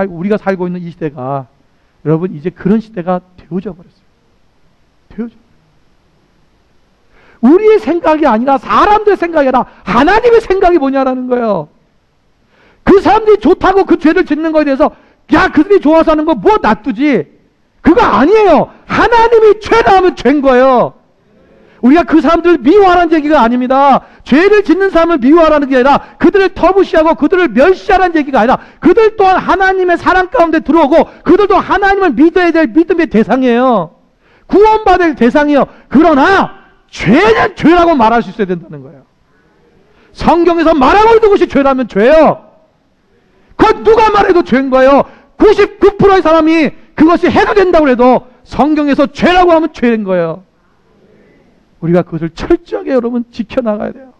우리가 살고 있는 이 시대가 여러분 이제 그런 시대가 되어져 버렸어요. 되어져. 우리의 생각이 아니라 사람들의 생각이 아니라 하나님의 생각이 뭐냐라는 거예요. 그 사람들이 좋다고 그 죄를 짓는 거에 대해서 야 그들이 좋아서 하는 거 뭐 놔두지. 그거 아니에요. 하나님이 죄다 하면 죄인 거예요. 우리가 그 사람들을 미워하라는 얘기가 아닙니다. 죄를 짓는 사람을 미워하라는 게 아니라 그들을 터부시하고 그들을 멸시하라는 얘기가 아니라 그들 또한 하나님의 사랑 가운데 들어오고 그들도 하나님을 믿어야 될 믿음의 대상이에요. 구원받을 대상이에요. 그러나 죄는 죄라고 말할 수 있어야 된다는 거예요. 성경에서 말하고 있는 것이 죄라면 죄예요. 그건 누가 말해도 죄인 거예요. 99%의 사람이 그것이 해도 된다고 해도 성경에서 죄라고 하면 죄인 거예요. 우리가 그것을 철저하게 여러분 지켜나가야 돼요.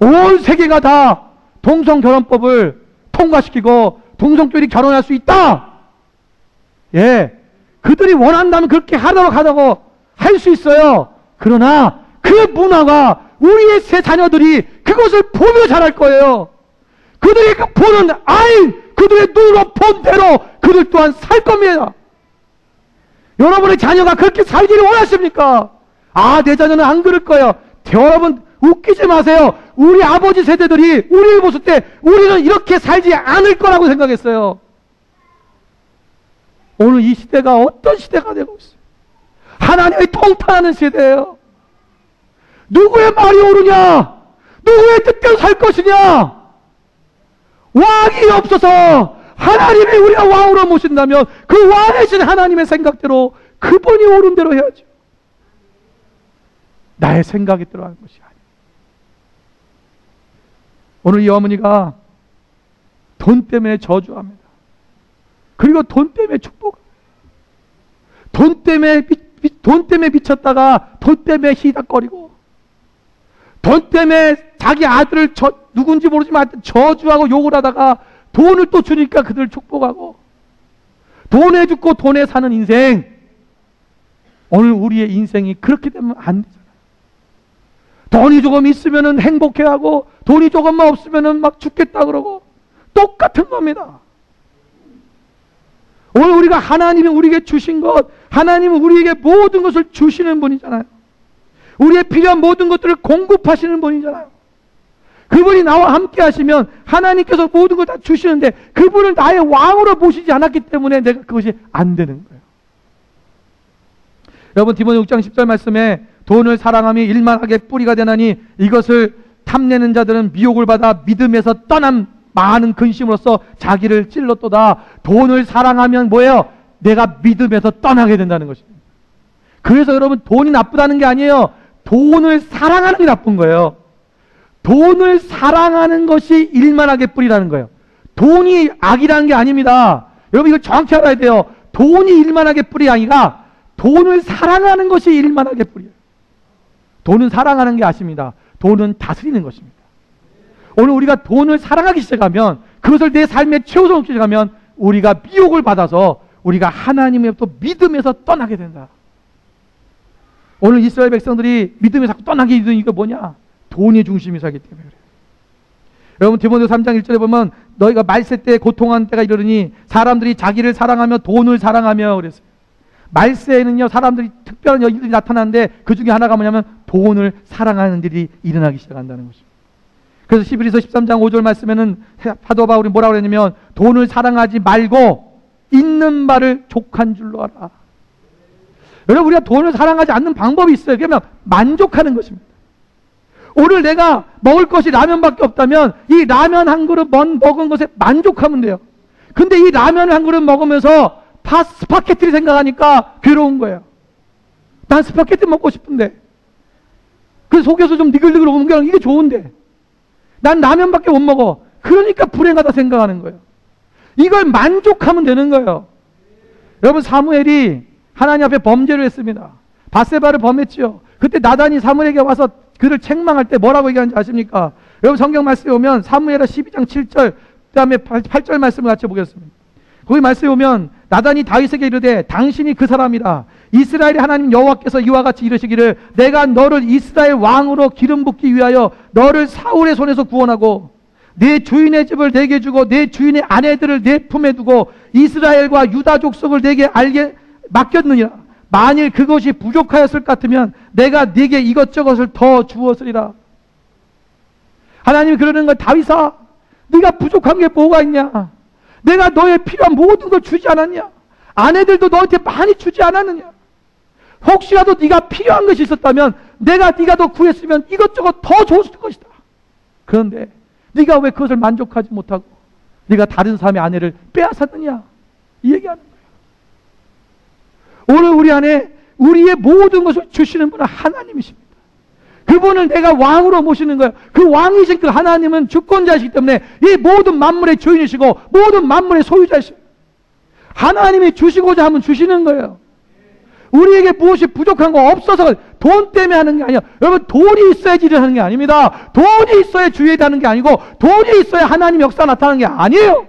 온 세계가 다 동성결혼법을 통과시키고 동성끼리 결혼할 수 있다. 예, 그들이 원한다면 그렇게 하도록 하다고 할 수 있어요. 그러나 그 문화가 우리의 새 자녀들이 그것을 보며 자랄 거예요. 그들이 그 보는 아이, 그들의 눈으로 본 대로 그들 또한 살 겁니다. 여러분의 자녀가 그렇게 살기를 원하십니까? 아, 내 자녀는 안 그럴 거예요. 여러분 웃기지 마세요. 우리 아버지 세대들이 우리를 보실 때 우리는 이렇게 살지 않을 거라고 생각했어요. 오늘 이 시대가 어떤 시대가 되고 있어요? 하나님이 통탄하는 세대예요. 누구의 말이 옳으냐? 누구의 뜻대로 살 것이냐? 왕이 없어서 하나님이 우리가 왕으로 모신다면 그 왕이신 하나님의 생각대로 그분이 옳은 대로 해야죠. 나의 생각이 들어가는 것이 아니에요. 오늘 이 어머니가 돈 때문에 저주합니다. 그리고 돈 때문에 축복합니다. 돈 때문에 미쳤다가 돈 때문에 희닥거리고 돈 때문에 자기 아들을 누군지 모르지만 저주하고 욕을 하다가 돈을 또 주니까 그들을 축복하고 돈에 죽고 돈에 사는 인생. 오늘 우리의 인생이 그렇게 되면 안 되잖아요. 돈이 조금 있으면 행복해하고 돈이 조금만 없으면 막 죽겠다 그러고 똑같은 겁니다. 오늘 우리가 하나님이 우리에게 주신 것, 하나님은 우리에게 모든 것을 주시는 분이잖아요. 우리의 필요한 모든 것들을 공급하시는 분이잖아요. 그분이 나와 함께 하시면 하나님께서 모든 걸 다 주시는데 그분을 나의 왕으로 모시지 않았기 때문에 내가 그것이 안 되는 거예요. 여러분 디모데 6장 10절 말씀에 돈을 사랑함이 일만하게 뿌리가 되나니 이것을 탐내는 자들은 미혹을 받아 믿음에서 떠난 많은 근심으로써 자기를 찔렀도다. 돈을 사랑하면 뭐예요? 내가 믿음에서 떠나게 된다는 것입니다. 그래서 여러분 돈이 나쁘다는 게 아니에요. 돈을 사랑하는 게 나쁜 거예요. 돈을 사랑하는 것이 일만하게 뿌리라는 거예요. 돈이 악이라는 게 아닙니다. 여러분 이걸 정확히 알아야 돼요. 돈이 일만하게 뿌리 아니라 돈을 사랑하는 것이 일만하게 뿌리예요. 돈은 사랑하는 게 아십니다. 돈은 다스리는 것입니다. 오늘 우리가 돈을 사랑하기 시작하면 그것을 내 삶의 최우선으로 시작하면 우리가 미혹을 받아서 우리가 하나님의 또 믿음에서 떠나게 된다. 오늘 이스라엘 백성들이 믿음에 자꾸 떠나게 된 이유가 뭐냐? 돈이 중심이 살기 때문에 그래요. 여러분 디모데 3장 1절에 보면 너희가 말세 때 고통한 때가 이르르니 사람들이 자기를 사랑하며 돈을 사랑하며 그랬어요. 말세에는요 사람들이 특별한 일들이 나타나는데 그 중에 하나가 뭐냐면 돈을 사랑하는 일이 일어나기 시작한다는 것입니다. 그래서 히브리서 13장 5절 말씀에는 사도 바울이 뭐라고 그랬냐면 돈을 사랑하지 말고 있는 바를 족한 줄로 알아. 여러분 우리가 돈을 사랑하지 않는 방법이 있어요. 그러면 만족하는 것입니다. 오늘 내가 먹을 것이 라면밖에 없다면 이 라면 한 그릇 먹은 것에 만족하면 돼요. 근데 이 라면 한 그릇 먹으면서 스파게티를 생각하니까 괴로운 거예요. 난 스파게티 먹고 싶은데 그 속에서 좀 니글니글 오는 게 이게 좋은데 난 라면밖에 못 먹어. 그러니까 불행하다 생각하는 거예요. 이걸 만족하면 되는 거예요. 여러분 사무엘이 하나님 앞에 범죄를 했습니다. 밧세바를 범했죠. 그때 나단이 사무엘에게 와서 그를 책망할 때 뭐라고 얘기하는지 아십니까? 여러분 성경 말씀에 오면 사무엘하 12장 7절 그 다음에 8절 말씀을 같이 보겠습니다. 거기 말씀에 오면 나단이 다윗에게 이르되 당신이 그 사람이라. 이스라엘의 하나님 여호와께서 이와 같이 이르시기를 내가 너를 이스라엘 왕으로 기름 붓기 위하여 너를 사울의 손에서 구원하고 내 주인의 집을 내게 주고 내 주인의 아내들을 내 품에 두고 이스라엘과 유다 족속을 내게 알게 맡겼느니라. 만일 그것이 부족하였을 것 같으면 내가 네게 이것저것을 더 주었으리라. 하나님이 그러는 걸, 다윗아, 네가 부족한 게 뭐가 있냐? 내가 너의 필요한 모든 걸 주지 않았냐? 아내들도 너한테 많이 주지 않았느냐? 혹시라도 네가 필요한 것이 있었다면 내가 네가 더 구했으면 이것저것 더 줬을 것이다. 그런데 네가 왜 그것을 만족하지 못하고 네가 다른 사람의 아내를 빼앗았느냐? 이 얘기하는 거예요. 오늘 우리 안에 우리의 모든 것을 주시는 분은 하나님이십니다. 그분을 내가 왕으로 모시는 거예요. 그 왕이신 그 하나님은 주권자이시기 때문에 이 모든 만물의 주인이시고 모든 만물의 소유자이시고 하나님이 주시고자 하면 주시는 거예요. 우리에게 무엇이 부족한 거 없어서 돈 때문에 하는 게 아니에요. 여러분, 돈이 있어야지 일을 하는 게 아닙니다. 돈이 있어야 주의를 하는 게 아니고 돈이 있어야 하나님 역사 나타나는 게 아니에요.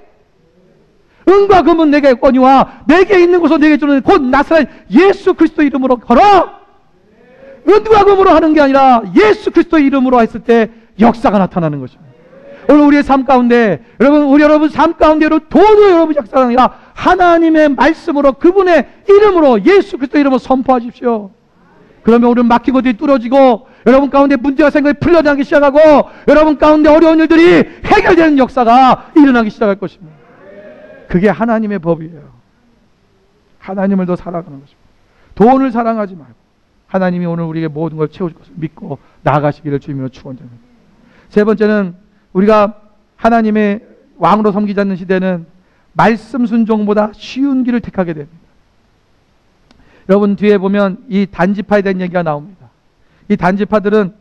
은과 금은 내게 있거니와 내게 있는 것을 내게 주는 곧 나사렛 예수 그리스도 이름으로 걸어. 은과 금으로 하는 게 아니라 예수 그리스도의 이름으로 했을 때 역사가 나타나는 것입니다. 오늘 우리의 삶 가운데 여러분 삶 가운데 돈으로 여러분 역사가 아니라 하나님의 말씀으로 그분의 이름으로 예수 그리스도의 이름으로 선포하십시오. 그러면 오늘 막힌 것들이 뚫어지고 여러분 가운데 문제가 생각이 풀려나기 시작하고 여러분 가운데 어려운 일들이 해결되는 역사가 일어나기 시작할 것입니다. 그게 하나님의 법이에요. 하나님을 더 사랑하는 것입니다. 돈을 사랑하지 말고 하나님이 오늘 우리에게 모든 걸 채워줄 것을 믿고 나아가시기를 주님으로 축원합니다. 세 번째는 우리가 하나님의 왕으로 섬기지 않는 시대는 말씀 순종보다 쉬운 길을 택하게 됩니다. 여러분 뒤에 보면 이 단지파에 대한 얘기가 나옵니다. 이 단지파들은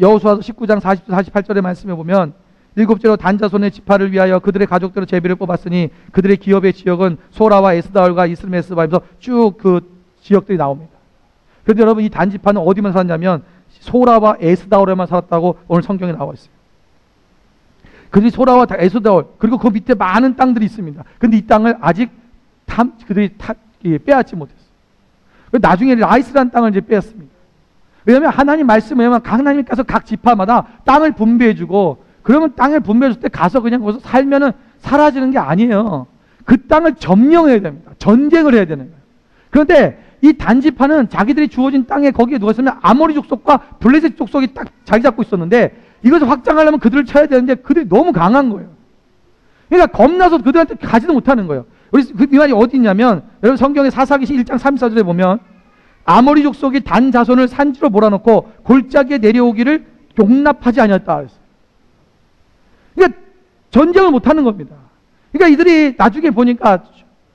여호수아 19장 40절 48절의 말씀에 보면 일곱째로 단자손의 지파를 위하여 그들의 가족들의 제비를 뽑았으니 그들의 기업의 지역은 소라와 에스다올과 이스메스바에서 쭉 그 지역들이 나옵니다. 그런데 여러분 이 단지파는 어디만 살았냐면 소라와 에스다올에만 살았다고 오늘 성경에 나와 있어요. 그들이 소라와 에스다올 그리고 그 밑에 많은 땅들이 있습니다. 그런데 이 땅을 아직 그들이 빼앗지 못했어요. 나중에 라이스라는 땅을 이제 빼앗습니다. 왜냐하면 하나님 말씀을 하나님께서 각 지파마다 땅을 분배해주고 그러면 땅을 분배해줄 때 가서 그냥 거기서 살면은 사라지는 게 아니에요. 그 땅을 점령해야 됩니다. 전쟁을 해야 되는 거예요. 그런데 이 단지파는 자기들이 주어진 땅에 거기에 누가 있으면 아모리 족속과 블레셋 족속이 딱 자리 잡고 있었는데 이것을 확장하려면 그들을 쳐야 되는데 그들이 너무 강한 거예요. 그러니까 겁나서 그들한테 가지도 못하는 거예요. 이 말이 어디 있냐면 여러분 성경의 사사기 1장 34절에 보면 아모리 족속이 단 자손을 산지로 몰아넣고 골짜기에 내려오기를 용납하지 아니었다 그랬어요. 그러니까 전쟁을 못하는 겁니다. 그러니까 이들이 나중에 보니까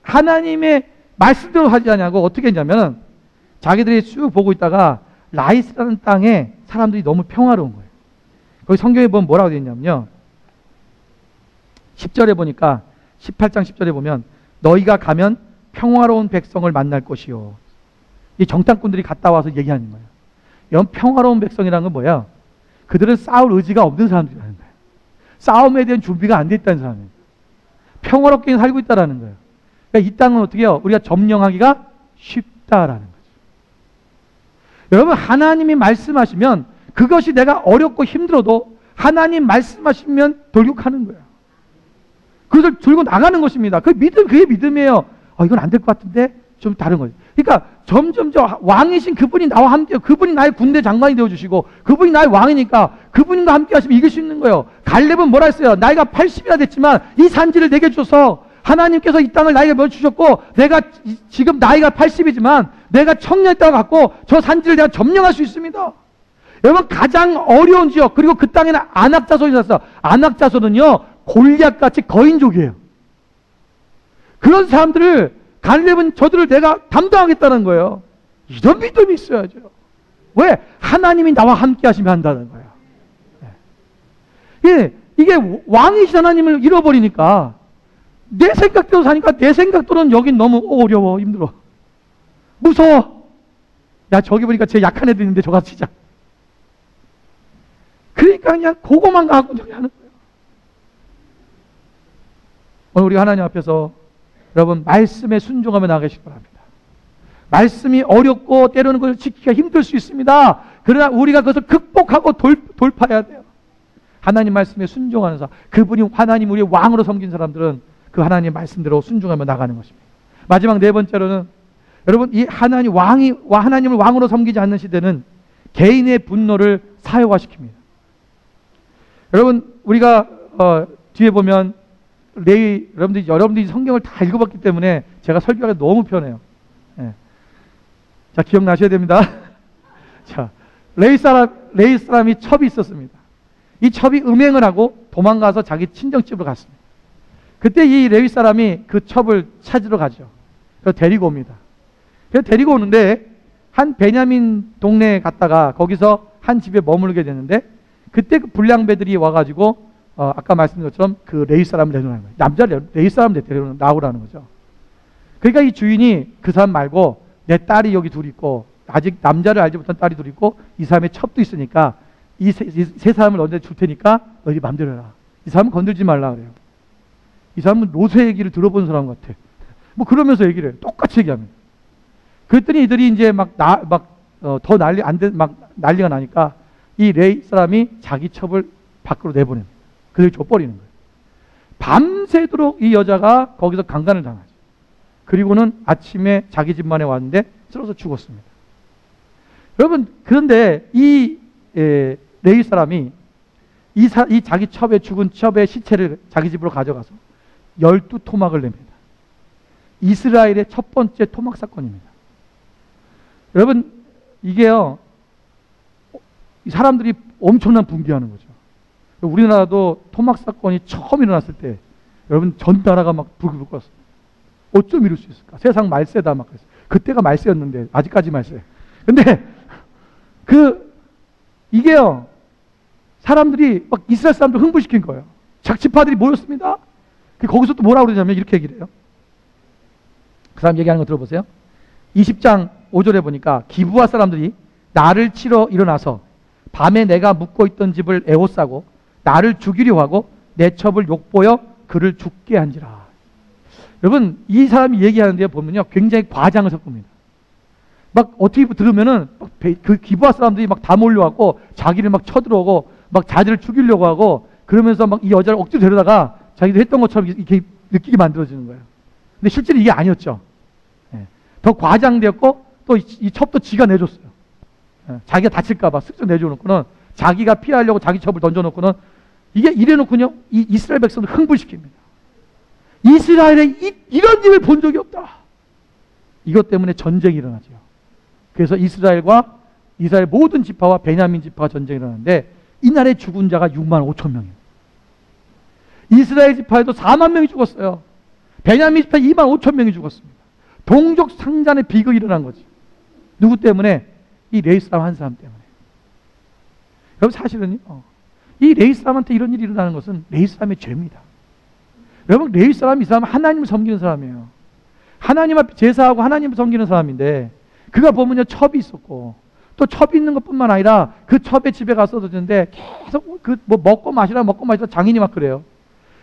하나님의 말씀대로 하지 않냐고 어떻게 했냐면 자기들이 쭉 보고 있다가 라이스라는 땅에 사람들이 너무 평화로운 거예요. 거기 성경에 보면 뭐라고 되어 있냐면요. 10절에 보니까 18장 10절에 보면 너희가 가면 평화로운 백성을 만날 것이요. 이 정탐꾼들이 갔다 와서 얘기하는 거예요. 이런 평화로운 백성이라는 건 뭐야? 그들은 싸울 의지가 없는 사람들이라는 거예요. 싸움에 대한 준비가 안 돼 있다는 사람이에요. 평화롭게 살고 있다는 거예요. 그러니까 이 땅은 어떻게 해요? 우리가 점령하기가 쉽다라는 거죠. 여러분 하나님이 말씀하시면 그것이 내가 어렵고 힘들어도 하나님 말씀하시면 돌격하는 거예요. 그것을 들고 나가는 것입니다. 그게 믿음이에요. 이건 안 될 것 같은데 좀 다른 거예요. 그러니까 점점 왕이신 그분이 나와 함께 그분이 나의 군대 장관이 되어주시고 그분이 나의 왕이니까 그분과 함께 하시면 이길 수 있는 거예요. 갈렙은 뭐라 했어요? 나이가 80이나 됐지만 이 산지를 내게 주셔서 하나님께서 이 땅을 나에게 주셨고 내가 지금 나이가 80이지만 내가 청년 땅을 갖고 저 산지를 내가 점령할 수 있습니다. 여러분 가장 어려운 지역 그리고 그 땅에는 안악자손이 있었어요. 안악자손은요 골리앗같이 거인족이에요. 그런 사람들을 갈렙은 저들을 내가 담당하겠다는 거예요. 이런 믿음이 있어야죠. 왜? 하나님이 나와 함께 하시면 한다는 거예요. 이게 왕이신 하나님을 잃어버리니까 내 생각대로 사니까 내 생각대로는 여긴 너무 어려워 힘들어 무서워. 야 저기 보니까 제 약한 애들 있는데 저가 치자. 그러니까 그냥 그거만 갖고 저기 하는 거예요. 오늘 우리 하나님 앞에서 여러분 말씀에 순종하며 나가시기 바랍니다. 말씀이 어렵고 때로는 그걸 지키기가 힘들 수 있습니다. 그러나 우리가 그것을 극복하고 돌파해야 돼요. 하나님 말씀에 순종하는 사람, 그분이 하나님 우리의 왕으로 섬긴 사람들은 그 하나님 말씀대로 순종하며 나가는 것입니다. 마지막 네 번째로는 여러분 이 하나님을 왕으로 섬기지 않는 시대는 개인의 분노를 사회화시킵니다. 여러분 우리가 뒤에 보면 여러분들이 성경을 다 읽어봤기 때문에 제가 설교하기 너무 편해요. 예. 자, 기억나셔야 됩니다. 자, 레위 사람이 첩이 있었습니다. 이 첩이 음행을 하고 도망가서 자기 친정집으로 갔습니다. 그때 이 레위 사람이 그 첩을 찾으러 가죠. 그래서 데리고 옵니다. 그래서 데리고 오는데 한 베냐민 동네에 갔다가 거기서 한 집에 머물게 되는데 그때 그 불량배들이 와가지고 아까 말씀드린 것처럼 그 레위 사람을 내놓으라는 거예요. 남자를 레위 사람을 나오라는 거죠. 그러니까 이 주인이 그 사람 말고 내 딸이 여기 둘 있고 아직 남자를 알지 못한 딸이 둘 있고 이 사람의 첩도 있으니까 이 세 사람을 너한테 줄 테니까 너희 맘대로 해라. 이 사람은 건들지 말라 그래요. 이 사람은 로세 얘기를 들어본 사람 같아. 뭐 그러면서 얘기를 해요. 똑같이 얘기합니다. 그랬더니 이들이 이제 더 난리가 나니까 이 레위 사람이 자기 첩을 밖으로 내보냅니다. 그들 쫓버리는 거예요. 밤새도록 이 여자가 거기서 강간을 당하죠. 그리고는 아침에 자기 집만에 왔는데 쓰러져 죽었습니다. 여러분 그런데 이 레위 사람이 이 자기 죽은 첩의 시체를 자기 집으로 가져가서 12토막을 냅니다. 이스라엘의 첫 번째 토막 사건입니다. 여러분 이게요 사람들이 엄청난 분개하는 거죠. 우리나라도 토막 사건이 처음 일어났을 때 여러분 전 나라가 막 불을 껐어요. 어쩜 이럴 수 있을까? 세상 말세다 막 그랬어요. 그때가 말세였는데 아직까지 말세. 근데 이게요 사람들이 막 이스라엘 사람들 흥분시킨 거예요. 작지파들이 모였습니다. 거기서 또 뭐라고 그러냐면 이렇게 얘기를 해요. 그 사람 얘기하는 거 들어보세요. 20장 5절에 보니까 기브아 사람들이 나를 치러 일어나서 밤에 내가 묵고 있던 집을 에워싸고 나를 죽이려 하고 내 첩을 욕보여 그를 죽게 한지라. 여러분 이 사람이 얘기하는데 보면요 굉장히 과장을 섞습니다. 막 어떻게 들으면은 그 기브아 사람들이 막 다 몰려왔고 자기를 막 쳐들어오고 막 자기를 죽이려고 하고 그러면서 막 이 여자를 억지로 데려다가 자기도 했던 것처럼 이렇게 느끼게 만들어지는 거예요. 근데 실제로 이게 아니었죠. 예. 더 과장되었고 또 이 첩도 지가 내줬어요. 예. 자기가 다칠까봐 쓱쓱 내줘놓고는 자기가 피하려고 자기 첩을 던져놓고는 이게 이래놓고요 이 이스라엘 백성을 흥분시킵니다. 이스라엘에 이런 일을 본 적이 없다. 이것 때문에 전쟁이 일어나죠. 그래서 이스라엘 모든 지파와 베냐민 지파가 전쟁이 일어나는데 이날에 죽은 자가 6만 5천 명이에요. 이스라엘 지파에도 4만 명이 죽었어요. 베냐민 지파 2만 5천 명이 죽었습니다. 동족 상잔의 비극이 일어난 거지. 누구 때문에? 이 레위 사람 한 사람 때문에. 여러분 사실은요 이 레위 사람한테 이런 일이 일어나는 것은 레위 사람의 죄입니다. 여러분 레위 사람이 이 사람은 하나님을 섬기는 사람이에요. 하나님 앞에 제사하고 하나님을 섬기는 사람인데 그가 보면요 첩이 있었고 또 첩이 있는 것뿐만 아니라 그 첩의 집에 가서도 되는데 계속 뭐 먹고 마시라 장인이 막 그래요.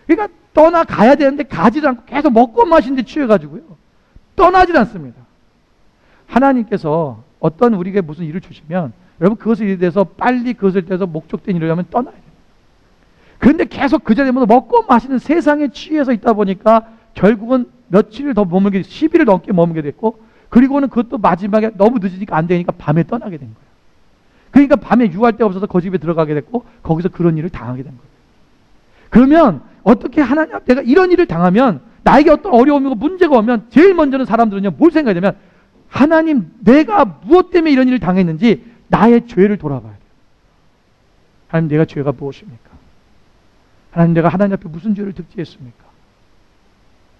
그러니까 떠나가야 되는데 가지도 않고 계속 먹고 마시는데 취해가지고요 떠나질 않습니다. 하나님께서 어떤 우리에게 무슨 일을 주시면 여러분 그것에 대해서 빨리 그것에 대해서 목적된 일을 하면 떠나야 돼요. 그런데 계속 그 자리에 먹고 마시는 세상에 취해서 있다 보니까 결국은 며칠을 더 머물게 10일을 넘게 머물게 됐고 그리고는 그것도 마지막에 너무 늦으니까 안 되니까 밤에 떠나게 된 거예요. 그러니까 밤에 유할 데가 없어서 그 집에 들어가게 됐고 거기서 그런 일을 당하게 된 거예요. 그러면 어떻게 하나님 앞에 내가 이런 일을 당하면 나에게 어떤 어려움이고 문제가 오면 제일 먼저는 사람들은요 뭘 생각하냐면 하나님 내가 무엇 때문에 이런 일을 당했는지 나의 죄를 돌아봐야 돼요. 하나님 내가 죄가 무엇입니까? 하나님 내가 하나님 앞에 무슨 죄를 득지했습니까?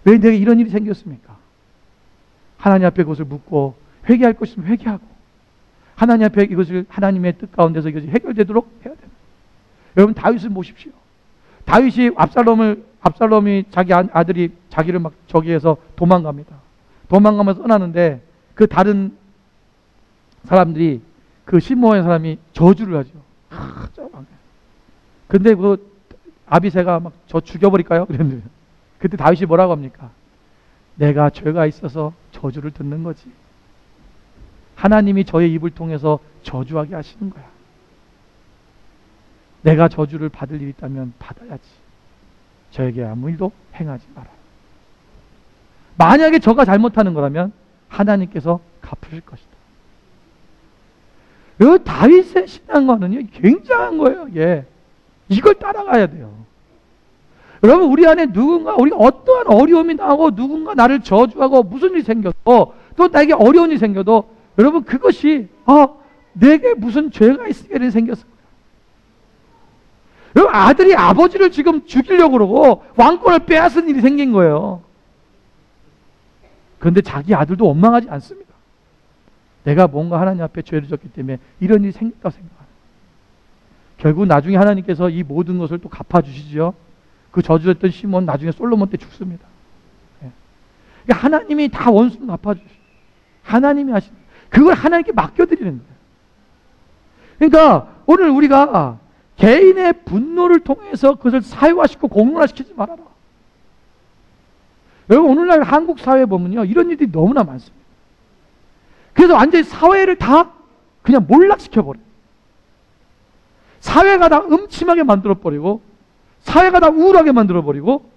왜 내가 이런 일이 생겼습니까? 하나님 앞에 그것을 묻고 회개할 것이면 회개하고 하나님 앞에 이것을 하나님의 뜻 가운데서 이것이 해결되도록 해야 됩니다. 여러분 다윗을 보십시오. 다윗이 압살롬이 자기 아들이 자기를 막 저기에서 도망갑니다. 도망가면서 떠나는데 그 다른 사람들이 그 시므온의 사람이 저주를 하죠. 근데 그 아비새가 막 저 죽여버릴까요? 그랬는데 그때 다윗이 뭐라고 합니까? 내가 죄가 있어서 저주를 듣는 거지. 하나님이 저의 입을 통해서 저주하게 하시는 거야. 내가 저주를 받을 일이 있다면 받아야지. 저에게 아무 일도 행하지 마라. 만약에 저가 잘못하는 거라면 하나님께서 갚으실 것이다. 이 다윗의 신앙과는요, 굉장한 거예요. 이게. 이걸 따라가야 돼요. 여러분, 우리 안에 누군가, 우리가 어떠한 어려움이 나고 누군가 나를 저주하고 무슨 일이 생겨도 또 나에게 어려운 일이 생겨도 여러분, 그것이 내게 무슨 죄가 있으니까 이런 일이 생겼을 거예요. 여러분, 아들이 아버지를 지금 죽이려고 그러고 왕권을 빼앗은 일이 생긴 거예요. 그런데 자기 아들도 원망하지 않습니다. 내가 뭔가 하나님 앞에 죄를 졌기 때문에 이런 일이 생겼다고 생각합니다. 결국 나중에 하나님께서 이 모든 것을 또 갚아주시죠. 그 저주했던 시몬 나중에 솔로몬 때 죽습니다. 그러니까 하나님이 다 원수를 갚아주시죠. 하나님이 하시는 그걸 하나님께 맡겨드리는 거예요. 그러니까 오늘 우리가 개인의 분노를 통해서 그것을 사회화시키고 공론화시키지 말아라. 여러분, 오늘날 한국 사회에 보면요, 이런 일들이 너무나 많습니다. 그래서 완전히 사회를 다 그냥 몰락시켜버려요. 사회가 다 음침하게 만들어버리고 사회가 다 우울하게 만들어버리고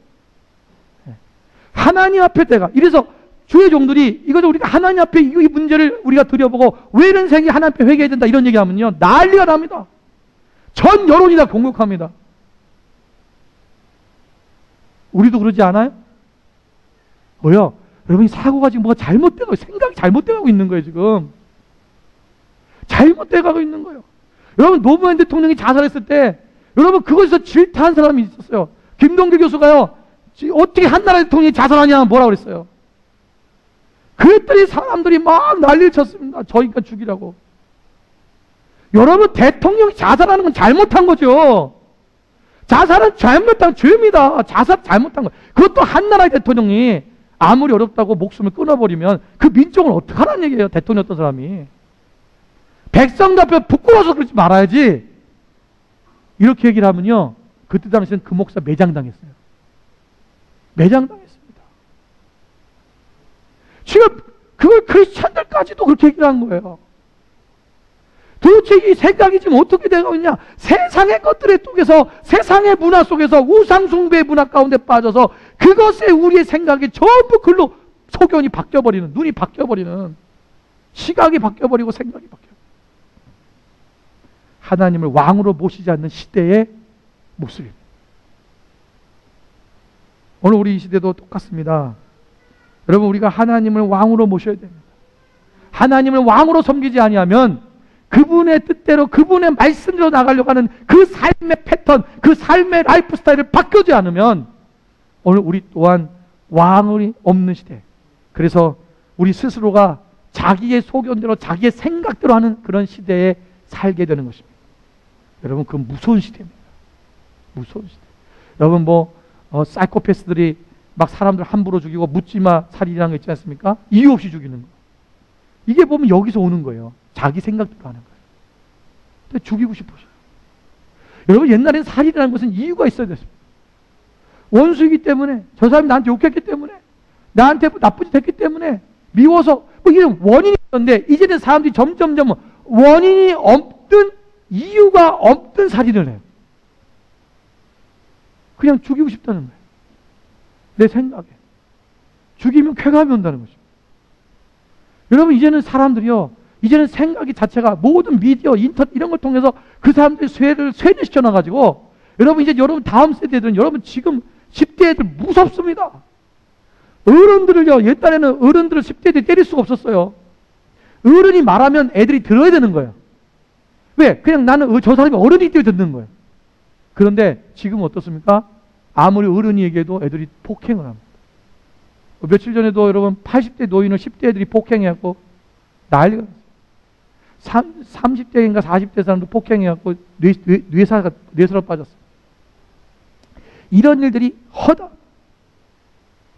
하나님 앞에 내가 이래서 주의 종들이 이것을 우리가 하나님 앞에 이 문제를 우리가 들여보고 왜 이런 생이 하나님 앞에 회개해야 된다 이런 얘기하면요, 난리가 납니다. 전 여론이 다 공격합니다. 우리도 그러지 않아요? 뭐요? 여러분이 사고가 지금 뭐가 잘못되고 생각이 잘못되고 있는 거예요. 지금 잘못되고 있는 거예요. 여러분, 노무현 대통령이 자살했을 때 여러분 그것에서 질타한 사람이 있었어요. 김동길 교수가요, 어떻게 한나라 대통령이 자살하냐 뭐라 그랬어요. 그랬더니 사람들이 막 난리를 쳤습니다. 저 인간 죽이라고. 여러분, 대통령이 자살하는 건 잘못한 거죠. 자살은 잘못한 죄입니다. 자살 잘못한 거예요. 그것도 한나라의 대통령이 아무리 어렵다고 목숨을 끊어버리면 그 민족을 어떻게 하라는 얘기예요. 대통령이었던 사람이. 백성들 앞에 부끄러워서 그러지 말아야지. 이렇게 얘기를 하면요, 그때 당시에는 그 목사 매장당했어요. 매장당했습니다. 지금 그걸 크리스찬들까지도 그렇게 얘기를 한 거예요. 도대체 이 생각이 지금 어떻게 되고 있냐? 세상의 것들에 속에서, 세상의 문화 속에서 우상숭배의 문화 가운데 빠져서 그것에 우리의 생각이 전부 글로 소견이 바뀌어버리는, 눈이 바뀌어버리는, 시각이 바뀌어버리고 생각이 바뀌어버리는, 하나님을 왕으로 모시지 않는 시대의 모습입니다. 오늘 우리 이 시대도 똑같습니다. 여러분, 우리가 하나님을 왕으로 모셔야 됩니다. 하나님을 왕으로 섬기지 아니하면 그분의 뜻대로, 그분의 말씀대로 나가려고 하는 그 삶의 패턴, 그 삶의 라이프 스타일을 바뀌지 않으면 오늘 우리 또한 왕이 없는 시대, 그래서 우리 스스로가 자기의 소견대로 자기의 생각대로 하는 그런 시대에 살게 되는 것입니다. 여러분, 그건 무서운 시대입니다. 무서운 시대. 여러분, 사이코패스들이 막 사람들 함부로 죽이고 묻지마 살인이라는 거 있지 않습니까? 이유 없이 죽이는 거. 이게 보면 여기서 오는 거예요. 자기 생각대로 하는 거예요. 근데 죽이고 싶으셔요. 여러분, 옛날에는 살인이라는 것은 이유가 있어야 됐습니다. 원수이기 때문에, 저 사람이 나한테 욕했기 때문에, 나한테 나쁜 짓 했기 때문에, 미워서, 이게 원인이 있었는데, 이제는 사람들이 점점점 원인이 없든 이유가 없든 살인을 해요. 그냥 죽이고 싶다는 거예요. 내 생각에. 죽이면 쾌감이 온다는 것입니다. 여러분, 이제는 사람들이요, 이제는 생각이 자체가 모든 미디어, 인터넷 이런 걸 통해서 그 사람들의 쇠를 시켜놔가지고, 여러분, 이제 여러분 다음 세대들은 여러분 지금 10대 애들 무섭습니다. 어른들을요, 옛날에는 어른들을 10대들이 때릴 수가 없었어요. 어른이 말하면 애들이 들어야 되는 거예요. 왜? 그냥 나는 저 사람이 어른이기 때문에 듣는 거예요. 그런데 지금은 어떻습니까? 아무리 어른이 얘기해도 애들이 폭행을 합니다. 며칠 전에도 여러분 80대 노인을 10대 애들이 폭행해갖고 난리가 났어요. 30대인가 40대 사람도 폭행해갖고 뇌사로 빠졌어요. 이런 일들이 허다.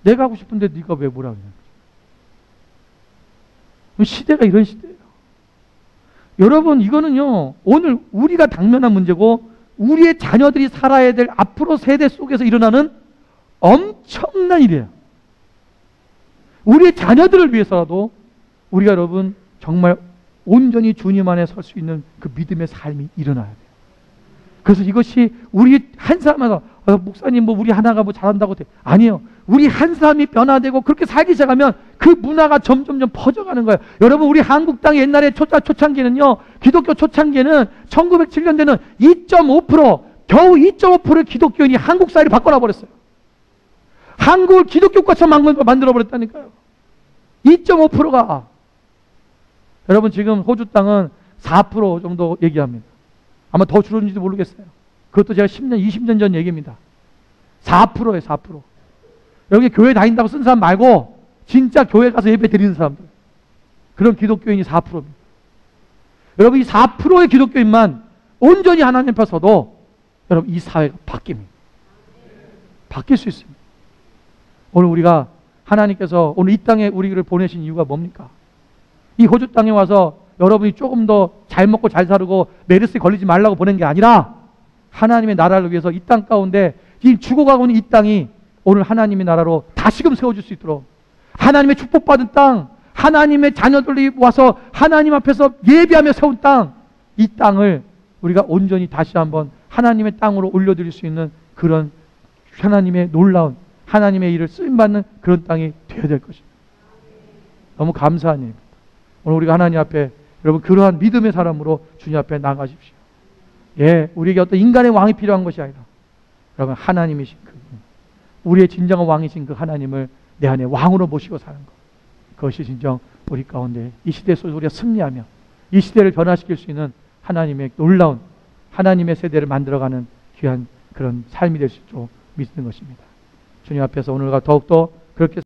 내가 하고 싶은데 네가 왜 뭐라 그러냐. 시대가 이런 시대예요. 여러분, 이거는요, 오늘 우리가 당면한 문제고 우리의 자녀들이 살아야 될 앞으로 세대 속에서 일어나는 엄청난 일이에요. 우리의 자녀들을 위해서라도 우리가 여러분 정말 온전히 주님 안에 설 수 있는 그 믿음의 삶이 일어나야 돼요. 그래서 이것이 우리 한 사람마다 목사님 뭐 우리 하나가 뭐 잘한다고 돼. 아니에요. 우리 한 사람이 변화되고 그렇게 살기 시작하면 그 문화가 점점점 퍼져가는 거예요. 여러분 우리 한국 땅 옛날에 초창기는요. 기독교 초창기에는 1907년대는 2.5% 겨우 2.5%의 기독교인이 한국 사회를 바꿔놔 버렸어요. 한국을 기독교과처럼 만들어 버렸다니까요. 2.5%가 여러분 지금 호주 땅은 4% 정도 얘기합니다. 아마 더 줄었는지도 모르겠어요. 그것도 제가 10년, 20년 전 얘기입니다. 4%예요, 4%. 여기 교회 다닌다고 쓴 사람 말고 진짜 교회 가서 예배 드리는 사람들. 그런 기독교인이 4%입니다. 여러분 이 4%의 기독교인만 온전히 하나님 앞에 서도 여러분 이 사회가 바뀝니다. 바뀔 수 있습니다. 오늘 우리가 하나님께서 오늘 이 땅에 우리를 보내신 이유가 뭡니까? 이 호주 땅에 와서 여러분이 조금 더 잘 먹고 잘 살고 메르스에 걸리지 말라고 보낸 게 아니라 하나님의 나라를 위해서 이 땅 가운데 이 죽어가고 있는 이 땅이 오늘 하나님의 나라로 다시금 세워질 수 있도록 하나님의 축복받은 땅, 하나님의 자녀들이 와서 하나님 앞에서 예배하며 세운 땅, 이 땅을 우리가 온전히 다시 한번 하나님의 땅으로 올려드릴 수 있는 그런 하나님의 놀라운 하나님의 일을 쓰임받는 그런 땅이 되어야 될 것입니다. 너무 감사한 일입니다. 오늘 우리가 하나님 앞에 여러분 그러한 믿음의 사람으로 주님 앞에 나가십시오. 예, 우리에게 어떤 인간의 왕이 필요한 것이 아니라 여러분 하나님이신 그 우리의 진정한 왕이신 그 하나님을 내 안에 왕으로 모시고 사는 것. 그것이 진정 우리 가운데 이 시대 속에서 우리가 승리하며 이 시대를 변화시킬 수 있는 하나님의 놀라운 하나님의 세대를 만들어가는 귀한 그런 삶이 될 수 있도록 믿는 것입니다. 주님 앞에서 오늘과 더욱더 그렇게